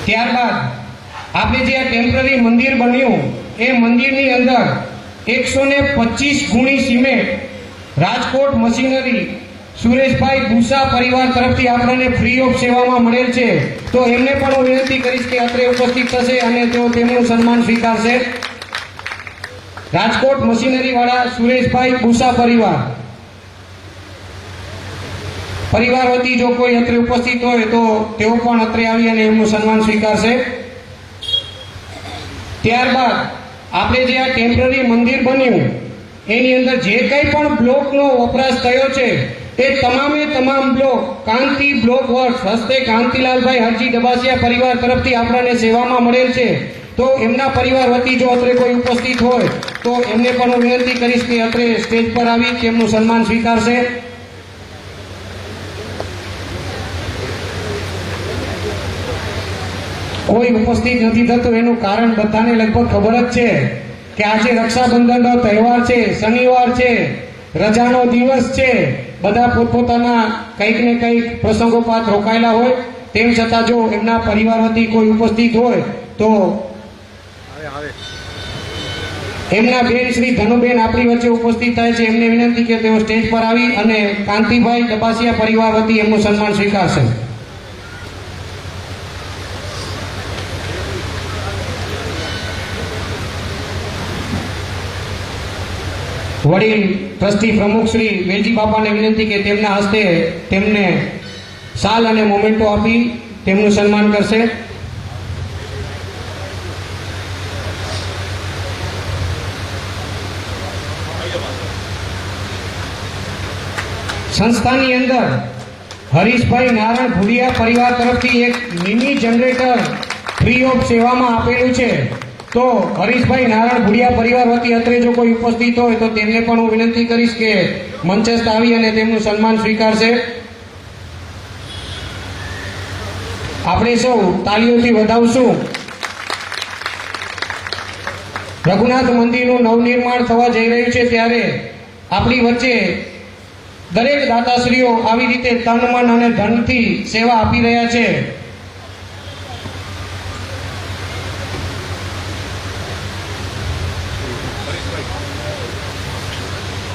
ત્યારબાદ આપણે જે આ ટેમ્પરરી મંદિર બન્યું એ મંદિરની અંદર 125 ગુણી સિમેન્ટ રાજકોટ મશીનરી સુરેશભાઈ ભૂસા પરિવાર તરફથી આપણને ફ્રી ઓફ સેવામાં મળેલ છે. તો એમને પણ હું વિનંતી કરીશ કે અત્રે ઉપસ્થિત થશે અને તેઓ તેમનું સન્માન સ્વીકારશે. રાજકોટ મશીનરી વાળા સુરેશભાઈ ભૂસા પરિવાર વતી જો કોઈ અત્રે ઉપસ્થિત હોય તો તેઓ પણ અત્રે આવી અને એમનું સન્માન સ્વીકારશે. ત્યારબાદ આપણે જે આ ટેમ્પરરી મંદિર બન્યું એની અંદર જે કંઈ પણ બ્લોકનો વપરાશ થયો છે એ તમામે તમામ બ્લોક કાંતિ બ્લોક વર્ક્સ હસ્તે કાંતિલાલભાઈ હરજી ડબાસિયા પરિવાર તરફથી આપણને સેવામાં મળેલ છે. તો એમના પરિવાર વતી જો અત્રે કોઈ ઉપસ્થિત હોય તો એમને પણ હું વિનંતી કરીશ કે અત્રે સ્ટેજ પર આવી તેમનું સન્માન સ્વીકારશે. કોઈ ઉપસ્થિત નથી થતું એનું કારણ બધાને લગભગ ખબર જ છે કે આજે રક્ષાબંધનનો તહેવાર છે, શનિવાર છે, રજાનો દિવસ છે, બધા પોતપોતાના કંઈક ને કંઈક પ્રસંગોપાત રોકાયેલા હોય. તેમ છતાં જો એમના પરિવાર વતી કોઈ ઉપસ્થિત હોય તો એમના બેન શ્રી ધનુબેન આપણી વચ્ચે ઉપસ્થિત થાય છે. એમને વિનંતી કે તેઓ સ્ટેજ પર આવી અને કાંતિભાઈ ડબાસિયા પરિવાર વતી એમનું સન્માન સ્વીકારશે. વડીલ ટ્રસ્ટી પ્રમુખ શ્રી વેલજી બાપાને વિનંતી કે તેમના હસ્તે તેમને શાલ અને મોમેન્ટો આપી તેમનું સન્માન કરશે. સંસ્થાની અંદર હરીશભાઈ નારાયણ ભુડિયા પરિવાર તરફથી એક મિની જનરેટર ફ્રી ઓફ સેવામાં આપેલું છે. તો હરીશભાઈ નારાયણ ભુડિયા પરિવાર વતી અત્રે જો કોઈ ઉપસ્થિત હોય તો તેમને પણ હું વિનંતી કરીશ કે મંચસ્થ આવી અને તેમનું સન્માન સ્વીકારશે. આપણે સૌ તાળીઓથી વધાવશું. રઘુનાથ મંદિરનું નવનિર્માણ થવા જઈ રહ્યું છે ત્યારે આપણી વચ્ચે દરેક દાતાશ્રીઓ આવી રીતે તન મન અને ધનથી સેવા આપી રહ્યા છે.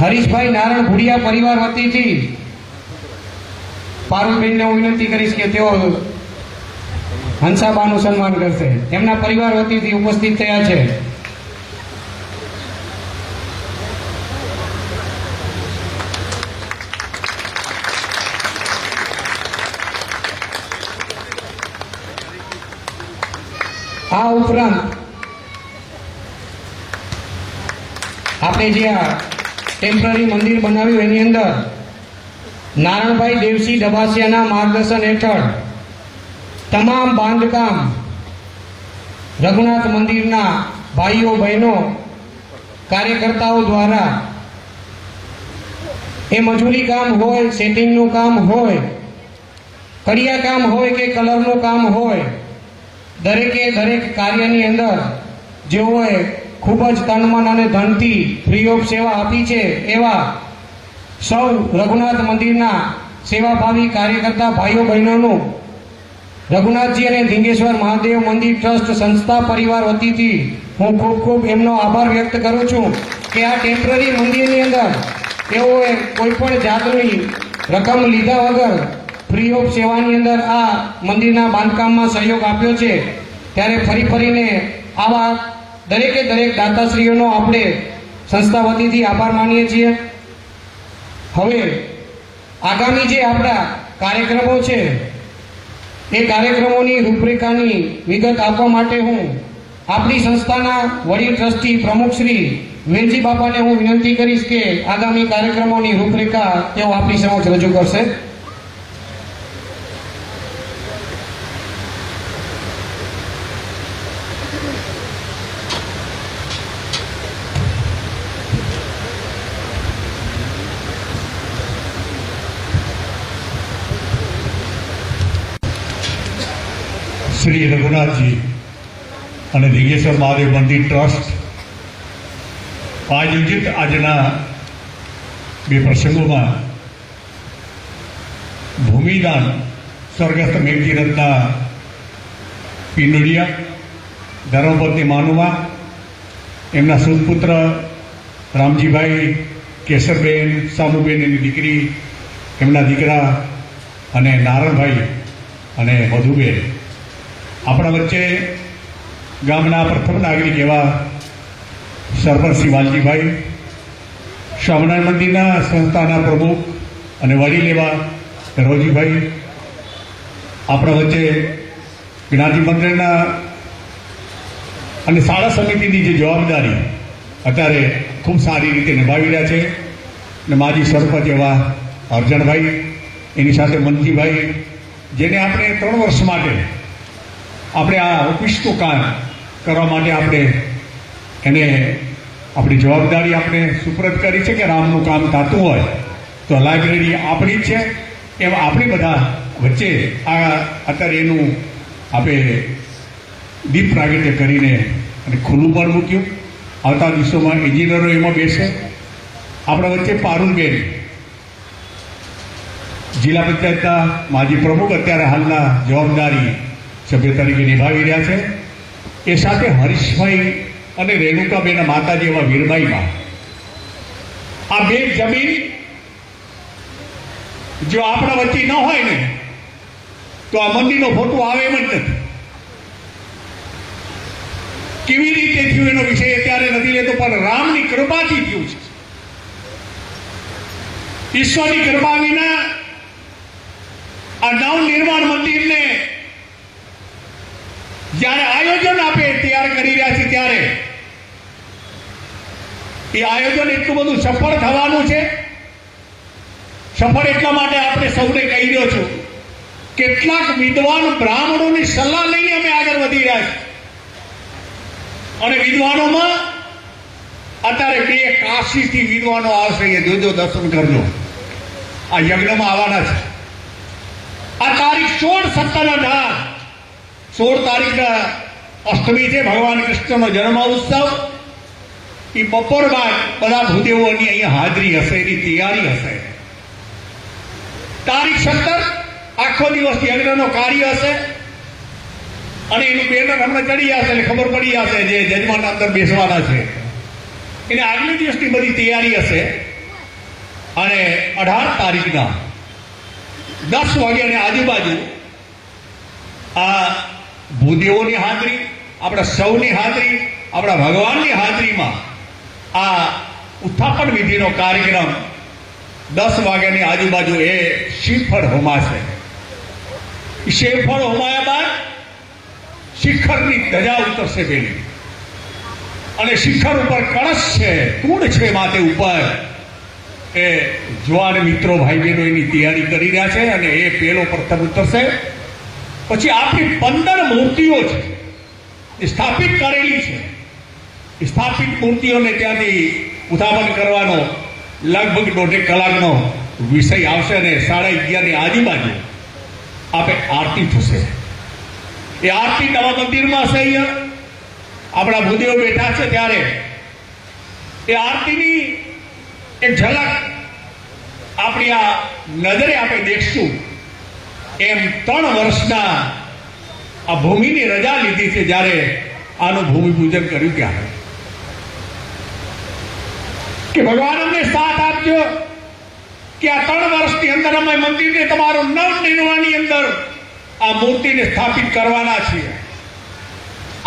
હરીશભાઈ નારાયણ ભુડિયા પરિવાર વતીથી પારુલબેનને હું વિનંતી કરીશ કે તેઓ હંસાબાનું સન્માન કરશે. તેમના પરિવાર વતીથી ઉપસ્થિત થયા છે. આ ઉપરાંત આપણે જે આ ટેમ્પરરી મંદિર બનાવ્યું એની અંદર નારાયણભાઈ દેવસિંહ ડબાસિયાના માર્ગદર્શન હેઠળ તમામ બાંધકામ રઘુનાથ મંદિરના ભાઈઓ બહેનો કાર્યકર્તાઓ દ્વારા એ મજૂરી કામ હોય, સેટિંગનું કામ હોય, કડિયા કામ હોય કે કલરનું કામ હોય, દરેકે દરેક કાર્યની અંદર જેઓએ ખૂબ જ તન મન અને ધનથી ફ્રી ઓફ સેવા આપી છે એવા સૌ રઘુનાથ મંદિરના સેવાભાવી કાર્યકર્તા ભાઈઓ બહેનોનું રઘુનાથજી અને ધીંગેશ્વર મહાદેવ મંદિર ટ્રસ્ટ સંસ્થા પરિવાર વતીથી હું ખૂબ ખૂબ એમનો આભાર વ્યક્ત કરું છું કે આ ટેમ્પરરી મંદિરની અંદર તેઓએ કોઈ પણ જાતની રકમ લીધા વગર ફ્રી ઓફ સેવાની અંદર આ મંદિરના બાંધકામમાં સહયોગ આપ્યો છે. ત્યારે ફરી ફરીને આવા દરેકે દરેક દાતાશ્રીઓનો આપણે સંસ્થા વતીથી આભાર માનીએ છીએ. હવે આગામી જે આપણા કાર્યક્રમો છે એ કાર્યક્રમોની રૂપરેખાની વિગત આપવા માટે હું આપણી સંસ્થાના વડીલ ટ્રસ્ટી પ્રમુખ શ્રી વેલજી બાપાને હું વિનંતી કરીશ કે આગામી કાર્યક્રમોની રૂપરેખા તેઓ આપણી સમક્ષ રજૂ કરશે. શ્રી રઘુનાથજી અને ધીંગેશ્વર મહાદેવ મંદિર ટ્રસ્ટ આયોજિત આજના બે પ્રસંગોમાં ભૂમિદાન સ્વર્ગસ્થ મેઘજીરથના પિંડોડિયા ધર્મપત્ની માનુમા, એમના સુદપુત્ર રામજીભાઈ, કેશરબેન, સામુબેન એની દીકરી, એમના દીકરા અને નારણભાઈ અને મધુબેન, આપણા વચ્ચે ગામના પ્રથમ નાગરિક એવા સરપંચ વાલજીભાઈ, સ્વામિનારાયણ મંદિરના સંસ્થાના પ્રમુખ અને વડીલ એવા રોજીભાઈ, આપણા વચ્ચે જ્ઞાતિ મંદિરના અને શાળા સમિતિની જે જવાબદારી અત્યારે ખૂબ સારી રીતે નિભાવી રહ્યા છે અને માજી સરપંચ એવા અર્જણભાઈ, એની સાથે મનજીભાઈ, જેને આપણે 3 વર્ષ માટે આપણે આ ઓફિસનું કામ કરવા માટે આપણે એને આપણી જવાબદારી આપણે સુપરત કરી છે કે રામનું કામ થતું હોય તો લાઇબ્રેરી આપણી જ છે. એમ આપણી બધા વચ્ચે આ અત્યારે એનું આપણે દીપ પ્રાગટ્ય કરીને અને ખુલ્લું પણ મૂક્યું. આવતા દિવસોમાં એન્જિનિયરો એમાં બેસે. આપણા વચ્ચે પારુલબેન જિલ્લા પંચાયતના માજી પ્રમુખ અત્યારે હાલના જવાબદારી સભ્ય તરીકે નિભાવી રહ્યા છે. એ સાથે હરીશભાઈ અને રેણુકાબેનના માતાજી એવા વીરબાઈમાં આ બે જમીન જો આપણા વચ્ચે ન હોય ને તો આ મંદિરનો ફોટો આવે એમ જ નથી. કેવી રીતે થયું એનો વિષય અત્યારે નથી લેતો, પણ રામની કૃપાથી થયું છે. ઈશ્વરની કૃપા વિના આ નવનિર્માણ મંદિરને જ્યારે આયોજન આપે તૈયાર કરી રહ્યા છે ત્યારે એ આયોજન એટલું બધું સફળ થવાનું છે. સફળ એટલા માટે આપણે સૌને કહી રહ્યો છું, કેટલાક વિદ્વાન બ્રાહ્મણોની સલાહ લઈને અમે આગળ વધી રહ્યા છીએ. અને વિદ્વાનોમાં અત્યારે 2 કાશીથી વિદ્વાનો આવશે, એ જોજો, દર્શન કરજો. આ યજ્ઞમાં આવવાના છે. આ તારીખ 16, 17 અને 16 તારીખના અષ્ટમી છે, ભગવાન કૃષ્ણનો જન્મ ઉત્સવ. એ બપોર બાદ બધા ભૂદેવોની અહીંયા હાજરી હશે, એની તૈયારી હશે. તારીખ 17 આખો દિવસ યજ્ઞનો કાર્ય હશે અને એનું બેનર હમણાં ચડી જશે એટલે ખબર પડી જશે જે જજમાન અંદર બેસવાના છે એને આગલે દિવસની બધી તૈયારી હશે. અને 18 તારીખના 10 વાગ્યાની આજુબાજુ આ ભૂદેવોની હાજરી, આપણા સૌની હાજરી, આપણા ભગવાનની હાજરીમાં આ ઉત્થાપન વિધિનો કાર્યક્રમ 10 વાગ્યાની આજુબાજુ એ શ્રીફળ હોમાશે. શ્રીફળ હોમાયા બાદ શિખરની ધજા ઉતરશે પેલી, અને શિખર ઉપર કળશ છે, કુંડ છે માથે ઉપર. એ જુવાન મિત્રો ભાઈ બહેનો એની તૈયારી કરી રહ્યા છે અને એ પેલો પ્રથમ ઉતરશે. પછી આપણી 15 મૂર્તિઓ છે એ સ્થાપિત કરેલી છે. એ સ્થાપિત મૂર્તિઓને ત્યાંથી ઉત્થાપન કરવાનો લગભગ 1.5 કલાકનો વિષય આવશે અને 11:30ની આજુબાજુ આપણે આરતી થશે. એ આરતી નવા મંદિરમાં હશે. અહીંયા આપણા ભૂદેવો બેઠા છે ત્યારે એ આરતીની એક ઝલક આપણી આ નજરે આપણે દેખશું. એમ 3 વર્ષના આ ભૂમિની રજા લીધી છે જ્યારે આનું ભૂમિપૂજન કર્યું ત્યારે કે ભગવાન અમને સાથ આપજો કે આ 3 વર્ષની અંદર અમે મંદિરને તમારો નવનિર્માણની અંદર આ મૂર્તિને સ્થાપિત કરવાના છીએ.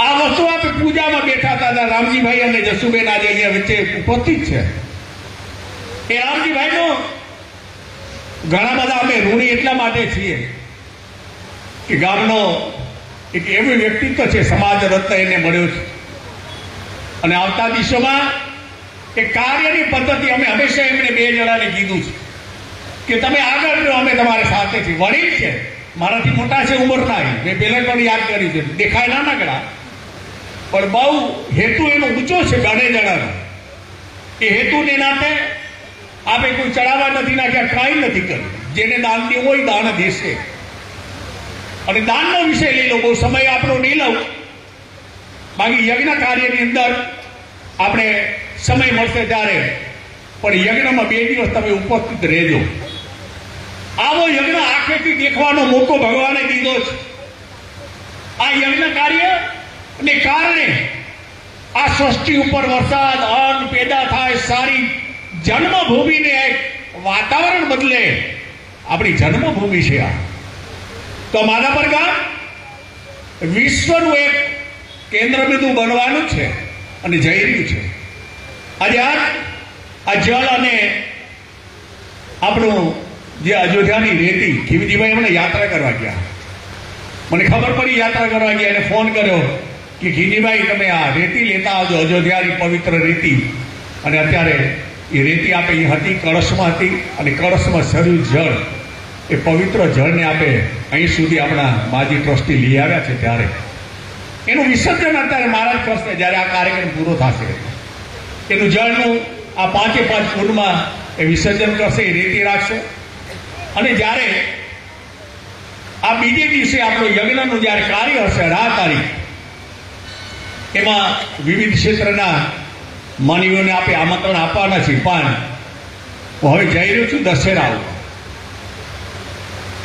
આ વસ્તુ આપણે પૂજામાં બેઠા હતા. રામજીભાઈ અને જસુબેન આજે અહીંયા વચ્ચે ઉપસ્થિત છે. એ રામજીભાઈનો ઘણા બધા અમે ઋણી એટલા માટે છીએ કે ગામનો એક એવું વ્યક્તિત્વ છે, સમાજ રત્ન એને મળ્યો છે. અને આવતા દિવસોમાં એ કાર્યની પદ્ધતિ અમે હંમેશા એમને 2 જણાને કીધું છે કે તમે આગળ રહો, અમે તમારી સાથે છીએ. વડીલ છે, મારાથી મોટા છે ઉંમરના. મેં પહેલા પણ યાદ કર્યું છે, દેખાય નાનકડા પણ બહુ હેતુ એનો ઊંચો છે. 2 જણાનો એ હેતુને નાતે આપણે કોઈ ચડાવવા નથી નાખ્યા, કાંઈ નથી કર્યું. જેને દાન દેવું હોય દાન દેશે. અને દાનનો વિષય લઈ લો, બહુ સમય આપણો નહીં લઉં. બાકી યજ્ઞ કાર્યની અંદર આપણે સમય મળશે ત્યારે, પણ યજ્ઞમાં 2 દિવસ તમે ઉપસ્થિત રહેજો. આવો યજ્ઞ આંખેથી દેખવાનો મોકો ભગવાને દીધો છે. આ યજ્ઞ કાર્યને કારણે આ સૃષ્ટિ ઉપર વરસાદ, અન્ન પેદા થાય, સારી જન્મભૂમિને એક વાતાવરણ બદલે. આપણી જન્મભૂમિ છે આ. તો માધાપર ગામ વિશ્વનું એક કેન્દ્રબિંદુ બનવાનું છે અને જઈ રહ્યું છે. આજે આ જળ અને આપણું જે અયોધ્યાની રેતી, ખીમજીભાઈ હમણાં યાત્રા કરવા ગયા. મને ખબર પડી યાત્રા કરવા ગયા, એને ફોન કર્યો કે ખીમજીભાઈ તમે આ રેતી લેતા આવજો, અયોધ્યાની પવિત્ર રેતી. અને અત્યારે એ રેતી આપે એ હતી, કળશમાં હતી, અને કળશમાં સર્યું જળ, એ પવિત્ર જળને આપે અહીં સુધી આપણા માજી ટ્રસ્ટી લઈ આવ્યા છે. ત્યારે એનું વિસર્જન અત્યારે મહારાજ કરશે જ્યારે આ કાર્યક્રમ પૂરો થશે. એનું જળનું આ 5 કુંડમાં એ વિસર્જન કરશે, એ રેતી રાખશે. અને જ્યારે આ બીજે દિવસે આપણો યજ્ઞનું જ્યારે કાર્ય હશે 18 તારીખ, એમાં વિવિધ ક્ષેત્રના માનવીઓને આપણે આમંત્રણ આપવાના છીએ. પણ હું હવે જઈ રહ્યો છું દશેરા ઉપર.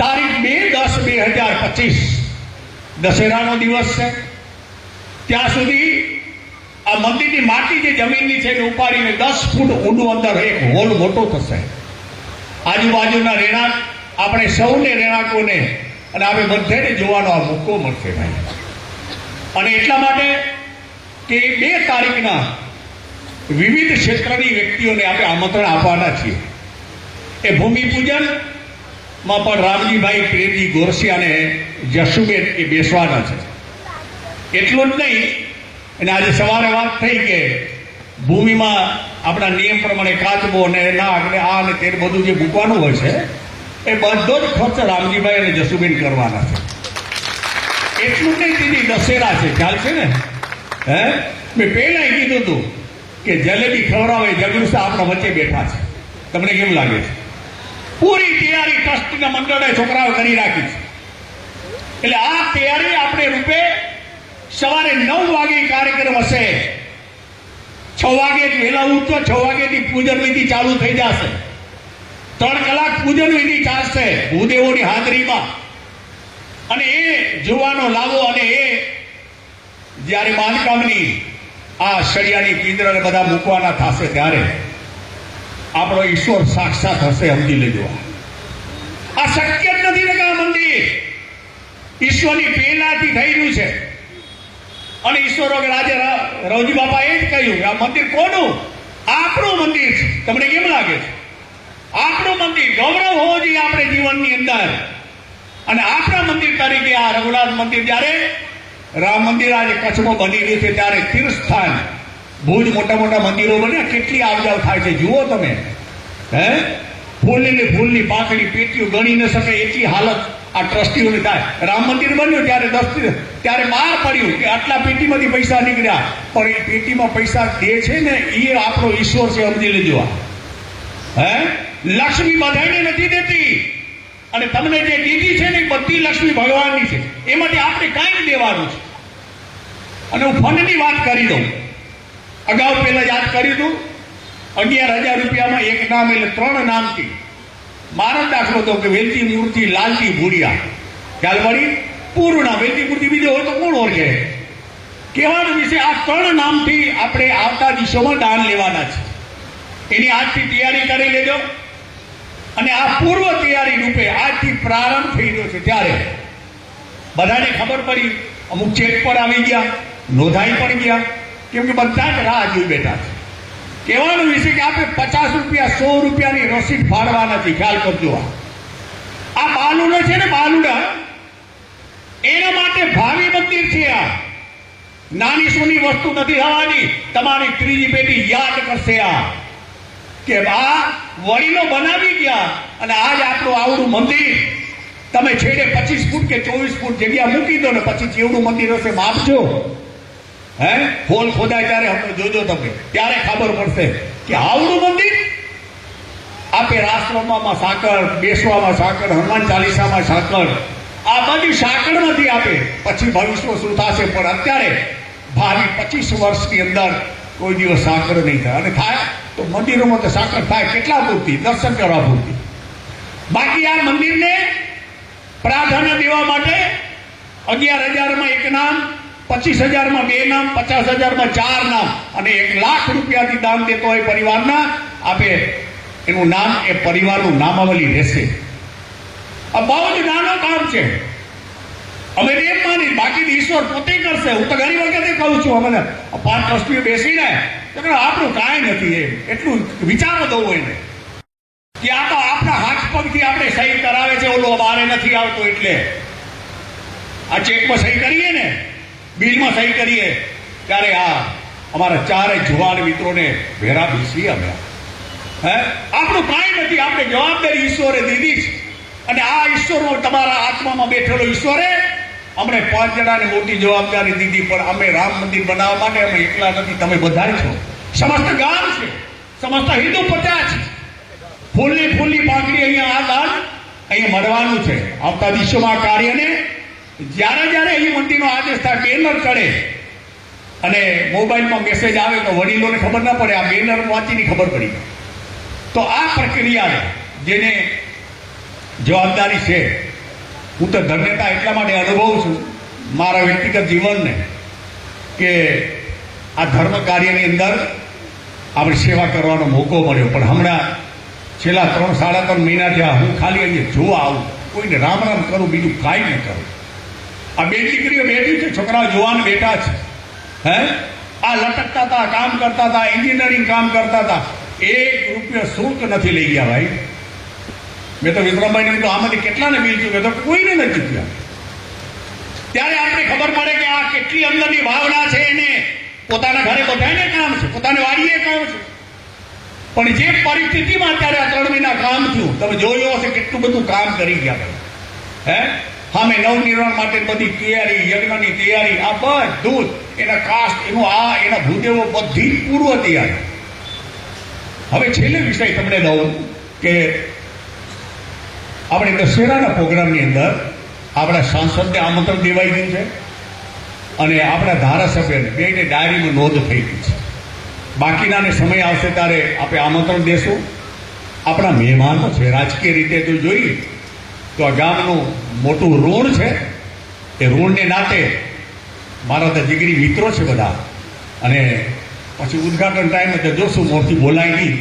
તારીખ 2/10/2025 દશેરાનો દિવસ છે. ત્યાં સુધી આ મંદિરની માટી જે જમીનની છે એને ઉપાડીને 10 ફૂટ ઊંડું અંદર એક હોલ મોટો થશે. આજુબાજુના રહેણાંક, આપણે સૌને રહેણાંકોને અને આપણે બધાને જોવાનો આ મોકો મળશે ભાઈ. અને એટલા માટે કે 2 તારીખના વિવિધ ક્ષેત્રની વ્યક્તિઓને આપણે આમંત્રણ આપવાના છીએ. એ ભૂમિપૂજનમાં પણ રામજીભાઈ પ્રેમજી ગોરસિયા અને જશુબેન એ બેસવાના છે. એટલું જ નહીં, અને આજે સવારે વાત થઈ કે ભૂમિમાં આપણા નિયમ પ્રમાણે કાચબો અને નાગ ને આ ને તે બધું જે મૂકવાનું હોય છે એ બધો જ ખર્ચ રામજીભાઈ અને જશુબેન કરવાના છે. એટલું જ નહીં, દીદી દશેરા છે, ખ્યાલ છે ને? મેં પહેલા કીધું હતું કે જલેબી ખવડાવે જગરુસા આપણા વચ્ચે બેઠા છે. તમને કેમ લાગે છે? પૂરી તૈયારી ટ્રસ્ટના મંડળે છોકરાઓ કરી રાખી છે. એટલે આ તૈયારી આપણે રૂપે સવારે 9 વાગે કાર્યક્રમ હશે. 6 વાગે વહેલા ઉઠો, 6 વાગેથી પૂજન વિધિ ચાલુ થઈ જશે. 3 કલાક પૂજન વિધિ ચાલશે ભૂદેવોની હાજરીમાં. અને એ જોવાનો લાવો. અને એ જ્યારે બાંધકામની આ સળિયાની પિંજર બધા મૂકવાના થશે ત્યારે આપણો ઈશ્વર સાક્ષાત હશે, સમજી લેજો. આ શક્ય જ નથી ને આ મંદિર ઈશ્વરની પહેલાથી થઈ રહ્યું છે. અને ઈશ્વર વગર આજે રવજી બાપા એ જ કહ્યું કે આ મંદિર કોનું? આપણું મંદિર છે. તમને કેમ લાગે છે? આપણું મંદિર. ગૌરવ હોવો જોઈએ આપણે જીવનની અંદર. અને આપણા મંદિર તરીકે આ રઘુનાથ મંદિર જ્યારે રામ મંદિર આજે કચ્છમાં બની રહ્યું છે ત્યારે તીર્થસ્થાન ભુજ મોટા મોટા મંદિરો બન્યા, કેટલી આવજાવ થાય છે જુઓ તમે. ફૂલની પાંખડી પેટીઓ ગણી ન શકે એટલી હાલત આ ટ્રસ્ટીઓની થાય. રામ મંદિર બન્યું ત્યારે બહાર પડ્યું કે આટલા પેટીમાંથી પૈસા નીકળ્યા, પણ એ પેટીમાં પૈસા દે છે ને એ આપણો ઈશ્વર છે, સમજી લેજો. લક્ષ્મી બધાને નથી દેતી, અને તમને જે દીધી છે ને એ બધી લક્ષ્મી ભગવાનની છે. એમાંથી આપણે કાંઈ દેવાનું છે. અને હું ફંડની વાત કરી દઉં. અગાઉ પહેલા યાદ કર્યું હતું 11,000 રૂપિયામાં એક નામ, એટલે 3 નામથી મારો દાખલો હતો કે વેલજી મૂર્તિ લાલજી ભૂરિયા. ખ્યાલ પડી? પૂરું નામ વેલજી મૂર્તિ, બીજો હોય તો કોણ ઓળખે? કહેવાનો વિશે આ 3 નામથી આપણે આવતા દિવસોમાં દાન લેવાના છે. એની આજથી તૈયારી કરી લેજો. અને આ પૂર્વ તૈયારી રૂપે આજથી પ્રારંભ થઈ રહ્યો છે ત્યારે બધાને ખબર પડી. અમુક ચેક પર આવી ગયા, નોંધાઈ પણ ગયા, કેમ કે બધા જ રાહ જોઈ બેઠા છે. કહેવાનું વિશે કે આપણે 50 રૂપિયા 100 રૂપિયાની રસીદ ફાળવા નથી. ખ્યાલ કરજો. આ બાલુડા છે ને, બાલુડા એના માટે ભાવિ મંદિર છે. આ નાની સોની વસ્તુ નથી થવાની. તમારી ત્રીજી પેઢી યાદ કરશે આ કે આ વડીલો બનાવી ગયા. અને આજ આપણું આવડું મંદિર તમે છેડે 25 ફૂટ કે 24 ફૂટ જગ્યા મૂકી દો ને પછી જેવડું મંદિર હશે માપજો. હોલ ખોદાય ત્યારે આપણે જોજો તમે, ત્યારે ખબર પડશે કે આવડું મંદિર. આપે રાસરમામાં સાકર, બેસવામાં સાકર, હનુમાન ચાલીસામાં સાકર, આ બધી સાકરમાંથી આપે. પછી ભવિષ્ય શું થશે, પણ અત્યારે ભાવિ 25 વર્ષની અંદર કોઈ દિવસ સાકર નહીં થાય. અને થાય તો મંદિરોમાં તો સાકર થાય કેટલા પૂરતી? દર્શન કરવા પૂરતી. બાકી આ મંદિરને પ્રાધાન્ય દેવા માટે 11,000માં 1 નામ, 25,000માં 2 નામ, 50,000માં 4 નામ અને 1 લાખ રૂપિયાથી દાન દેતો હોય પરિવારના આપે એનું નામ, એ પરિવારનું નામાવલી રહેશે. આ બહુ જ નાનું કામ છે. અમે એમ માની, બાકી ઈશ્વર પોતે કરશે. હું તો ઘણી વખતે કહું છું અમને 5 ટ્રસ્ટીઓ બેસીને આપણું કાંઈ નથી એમ એટલું વિચારો દઉં એને કે આ તો આપણા હાથ પગથી આપણે સહી કરાવે છે, ઓલો બારે નથી આવતો. એટલે આ ચેકમાં સહી કરીએ ને, બિલમાં સહી કરીએ ત્યારે આ અમારા 4 જુવાન મિત્રોને ભેરા બેસી અમે. આપણું કાંઈ નથી. આપણે જવાબદારી ઈશ્વરે દીધી છે. અને આ ઈશ્વરનો તમારા આત્મામાં બેઠેલો ઈશ્વરે અમને 5 જણાને મોટી જવાબદારી દીધી. પણ અમે રામ મંદિર બનાવવા માટે અમે એકલા નથી, તમે બધા છો. સમસ્ત ગામ છે, સમસ્ત હિન્દુ પ્રજા છે. ફૂલની પાંખડી અહીંયા આ દાન અહીંયા મળવાનું છે. આવતા દિવસોમાં કાર્યને જ્યારે અહીં મંદિરનો આદેશ થાય, બેનર ચડે અને મોબાઈલમાં મેસેજ આવે તો વડીલોને ખબર ના પડે, આ બેનર વાંચીને ખબર પડી. તો આ પ્રક્રિયા જેને જવાબદારી છે, હું તો ધન્યતા એટલા માટે અનુભવું છું મારા વ્યક્તિગત જીવનને કે આ ધર્મ કાર્યની અંદર આપણે સેવા કરવાનો મોકો મળ્યો. પણ હમણાં છેલ્લા 3-3.5 મહિના થયા હું ખાલી અહીંયા જોવા આવું, કોઈને રામ રામ કરું, બીજું કાંઈ ન કરું. આ 2 દીકરીઓ બેઠી છે, છોકરાઓ જોવાને બેઠા છે. આ લટકતા હતા, કામ કરતા હતા, એન્જિનિયરિંગ કામ કરતા હતા. 1 રૂપિયો શુલ્ક નથી લઈ ગયા ભાઈ. મેં તો વિક્રમભાઈને કીધું આમાંથી કેટલાને બિલ થયું? મેં તો કોઈને નથી થયા. ત્યારે આપણે ખબર પડે કે આ કેટલી અંદરની ભાવના છે. એને પોતાના ઘરે બધાને કામ છે, પોતાની વાડીએ કામ છે, પણ જે પરિસ્થિતિમાં અત્યારે આ 3 મહિના કામ થયું, તમે જોયું હશે કેટલું બધું કામ કરી ગયા ભાઈ. હે સામે નવનિર્માણ માટે બધી તૈયારી, યજ્ઞની તૈયારી, આ બધું એના કાસ્ટ, એનું આ એના ભૂદેવો બધી જ પૂર્વ તૈયારી. હવે છેલ્લે વિષય તમને દઉં કે આપણે દશેરાના પ્રોગ્રામની અંદર આપણા સાંસદને આમંત્રણ દેવાઈ ગયું છે અને આપણા ધારાસભ્યને બેને ડાયરીમાં નોંધ થઈ ગઈ છે. બાકીનાને સમય આવશે ત્યારે આપણે આમંત્રણ દેશું. આપણા મહેમાનો છે, રાજકીય રીતે તો જોઈએ તો આ ગામનું મોટું ઋણ છે. એ ઋણને નાતે મારા તો જીગરી મિત્રો છે બધા, અને પછી ઉદઘાટન ટાઈમે તો જોશું મોરથી બોલાય નહીં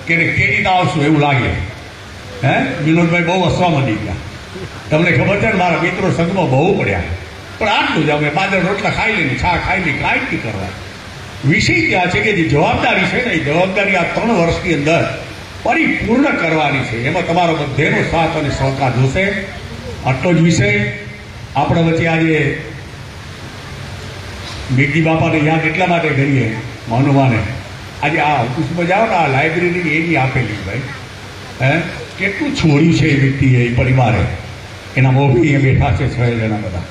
કે કેરી આવશું એવું લાગે. હે વિનોદભાઈ બહુ હસવા માંડી ગયા. તમને ખબર છે ને, મારા મિત્રો સંઘમાં બહુ પડ્યા, પણ આટલું જ અમે બાજરા રોટલા ખાઈ લઈને, છા ખાઈ લઈ, કાંઈ નહીં કરવા. વિષય ત્યાં છે કે જે જવાબદારી છે ને, એ જવાબદારી આ 3 વર્ષની અંદર પરિપૂર્ણ કરવાની છે. એમાં તમારો બધેનો સાથ અને સહકાર જોશે. આટલો જ વિષય આપણા વચ્ચે આજે મેઘજી બાપાને યાદ એટલા માટે કરીએ માનવાને. આજે આ ઓફિસમાં જાઓ ને, આ લાઇબ્રેરી એની આપેલી ભાઈ. હે કેટલું છોડ્યું છે એ વ્યક્તિએ, એ પરિવારે. એના મોભી અહીંયા બેઠા છે 6 જણા બધા.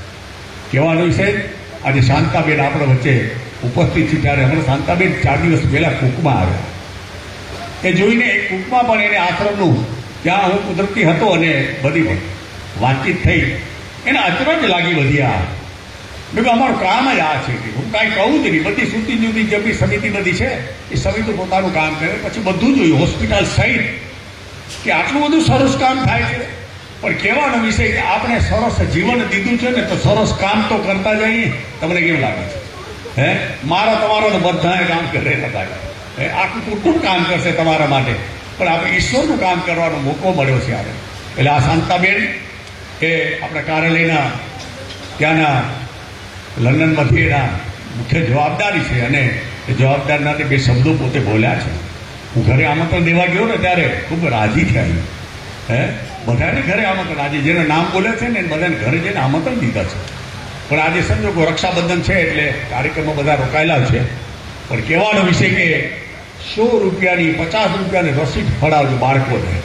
કહેવાનો વિષય આજે શાંતાબેન આપણા વચ્ચે ઉપસ્થિત છે. ત્યારે હમણાં શાંતાબેન 4 દિવસ પહેલા કુકમાં આવ્યા. એ જોઈને એ કુકમાં પણ એને આશ્રમનું ત્યાં હું કુદરતી હતો અને બધી વાતચીત થઈ, એને અચરજ લાગી બધી. આ મેં કહ્યું અમારું કામ જ આ છે. હું કાંઈ કહું જ નહીં. બધી જુદી જુદી જેમની સમિતિ બધી છે એ સમિતિ પોતાનું કામ કરે. પછી બધું જોયું હોસ્પિટલ સહિત કે આટલું બધું સરસ કામ થાય છે. પણ કહેવાનો વિષય કે આપણે સરસ જીવન દીધું છે ને, તો સરસ કામ તો કરતા જઈએ. તમને કેમ લાગે છે? હે મારા તમારો તો બધાએ કામ કરેલા લાગે. આખું કુટુંબ કામ કરશે તમારા માટે, પણ આપણે ઈશ્વરનું કામ કરવાનો મોકો મળ્યો છે આપણે. એટલે આ શાંતાબેન એ આપણા કાર્યાલયના ત્યાંના લંડનમાંથી એના મુખ્ય જવાબદારી છે, અને એ જવાબદારીના 2 શબ્દો પોતે બોલ્યા છે. હું ઘરે આમંત્રણ દેવા ગયો ને ત્યારે ખૂબ રાજી થયા. હે બધાને ઘરે આમંત્રણ, આજે જેના નામ બોલે છે ને એને બધાને ઘરે જઈને આમંત્રણ દીધા છે. પણ આજે સંજોગો રક્ષાબંધન છે એટલે કાર્યક્રમો બધા રોકાયેલા છે. પણ કહેવાનો વિષય કે 100 રૂપિયાની 50 રૂપિયાની રસીદ ફળાવજો બાળકોને.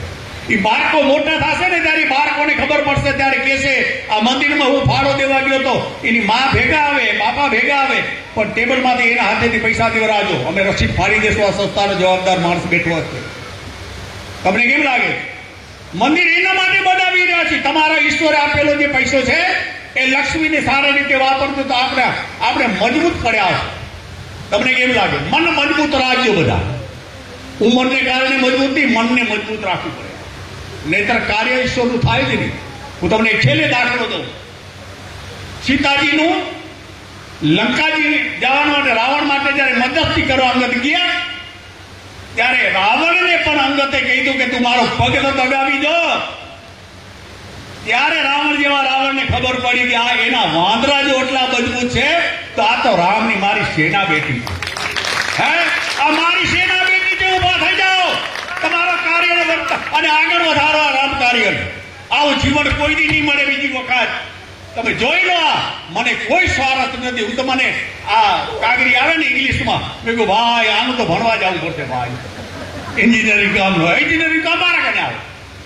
એ બાળકો મોટા થશે ને ત્યારે બાળકોને ખબર પડશે, ત્યારે કહેશે આ મંદિરમાં હું ફાળો દેવા ગયો તો એની મા ભેગા આવે, બાપા ભેગા આવે, પણ ટેબલમાંથી એના હાથેથી પૈસા દેવરાજો, અમે રસીદ ફાડી દેશું. આ સંસ્થાનો જવાબદાર માણસ બેઠો હશે. તમને કેમ લાગે? મંદિર એના માટે બનાવી રહ્યા છે. તમારા ઈશ્વરે આપેલો જે પૈસો છે એ લક્ષ્મીને સારી રીતે વાપરજો તો આપણે મજબૂત પડ્યા. તમને કેમ લાગે? મન મજબૂત રાખજો બધા. ઉંમરને કારણે મજબૂત નહીં, મનને મજબૂત રાખવું પડે, નહીતર કાર્ય ઈશ્વરનું થાય જ નહીં. હું તમને છેલ્લે દાખલો દઉં. સીતાજીનું લંકાજી જવા માટે, રાવણ માટે જયારે મદદથી કરવા અંગત ગયા, ત્યારે રાવણને પણ અંગતે કીધું કે તું મારો પગ તો દબાવી દો. ત્યારે રાવણ જેવા રાવણને ખબર પડી કે આ એના વાંદરા જો એટલા મજબૂત છે, તો આ તો રામની મારી સેના બેઠી છે. હે આ મારી સેના બેઠી છે, ઉભા થઈ જાઓ, તમારા કાર્ય અને આગળ વધારવા રામ કાર્ય. આવું જીવન કોઈથી નહીં મળે બીજી વખત. તમે જોઈ લો. આ મને કોઈ સ્વાર્થ નથી. હું તો મને આ કાગરી આવે ને ઇંગ્લિશમાં, મેં કહ્યું ભાઈ આનું તો ભણવા જવું પડશે ભાઈ. એન્જિનિયરિંગ કામનો એન્જિનિયરિંગ કામ મારા કને આવે.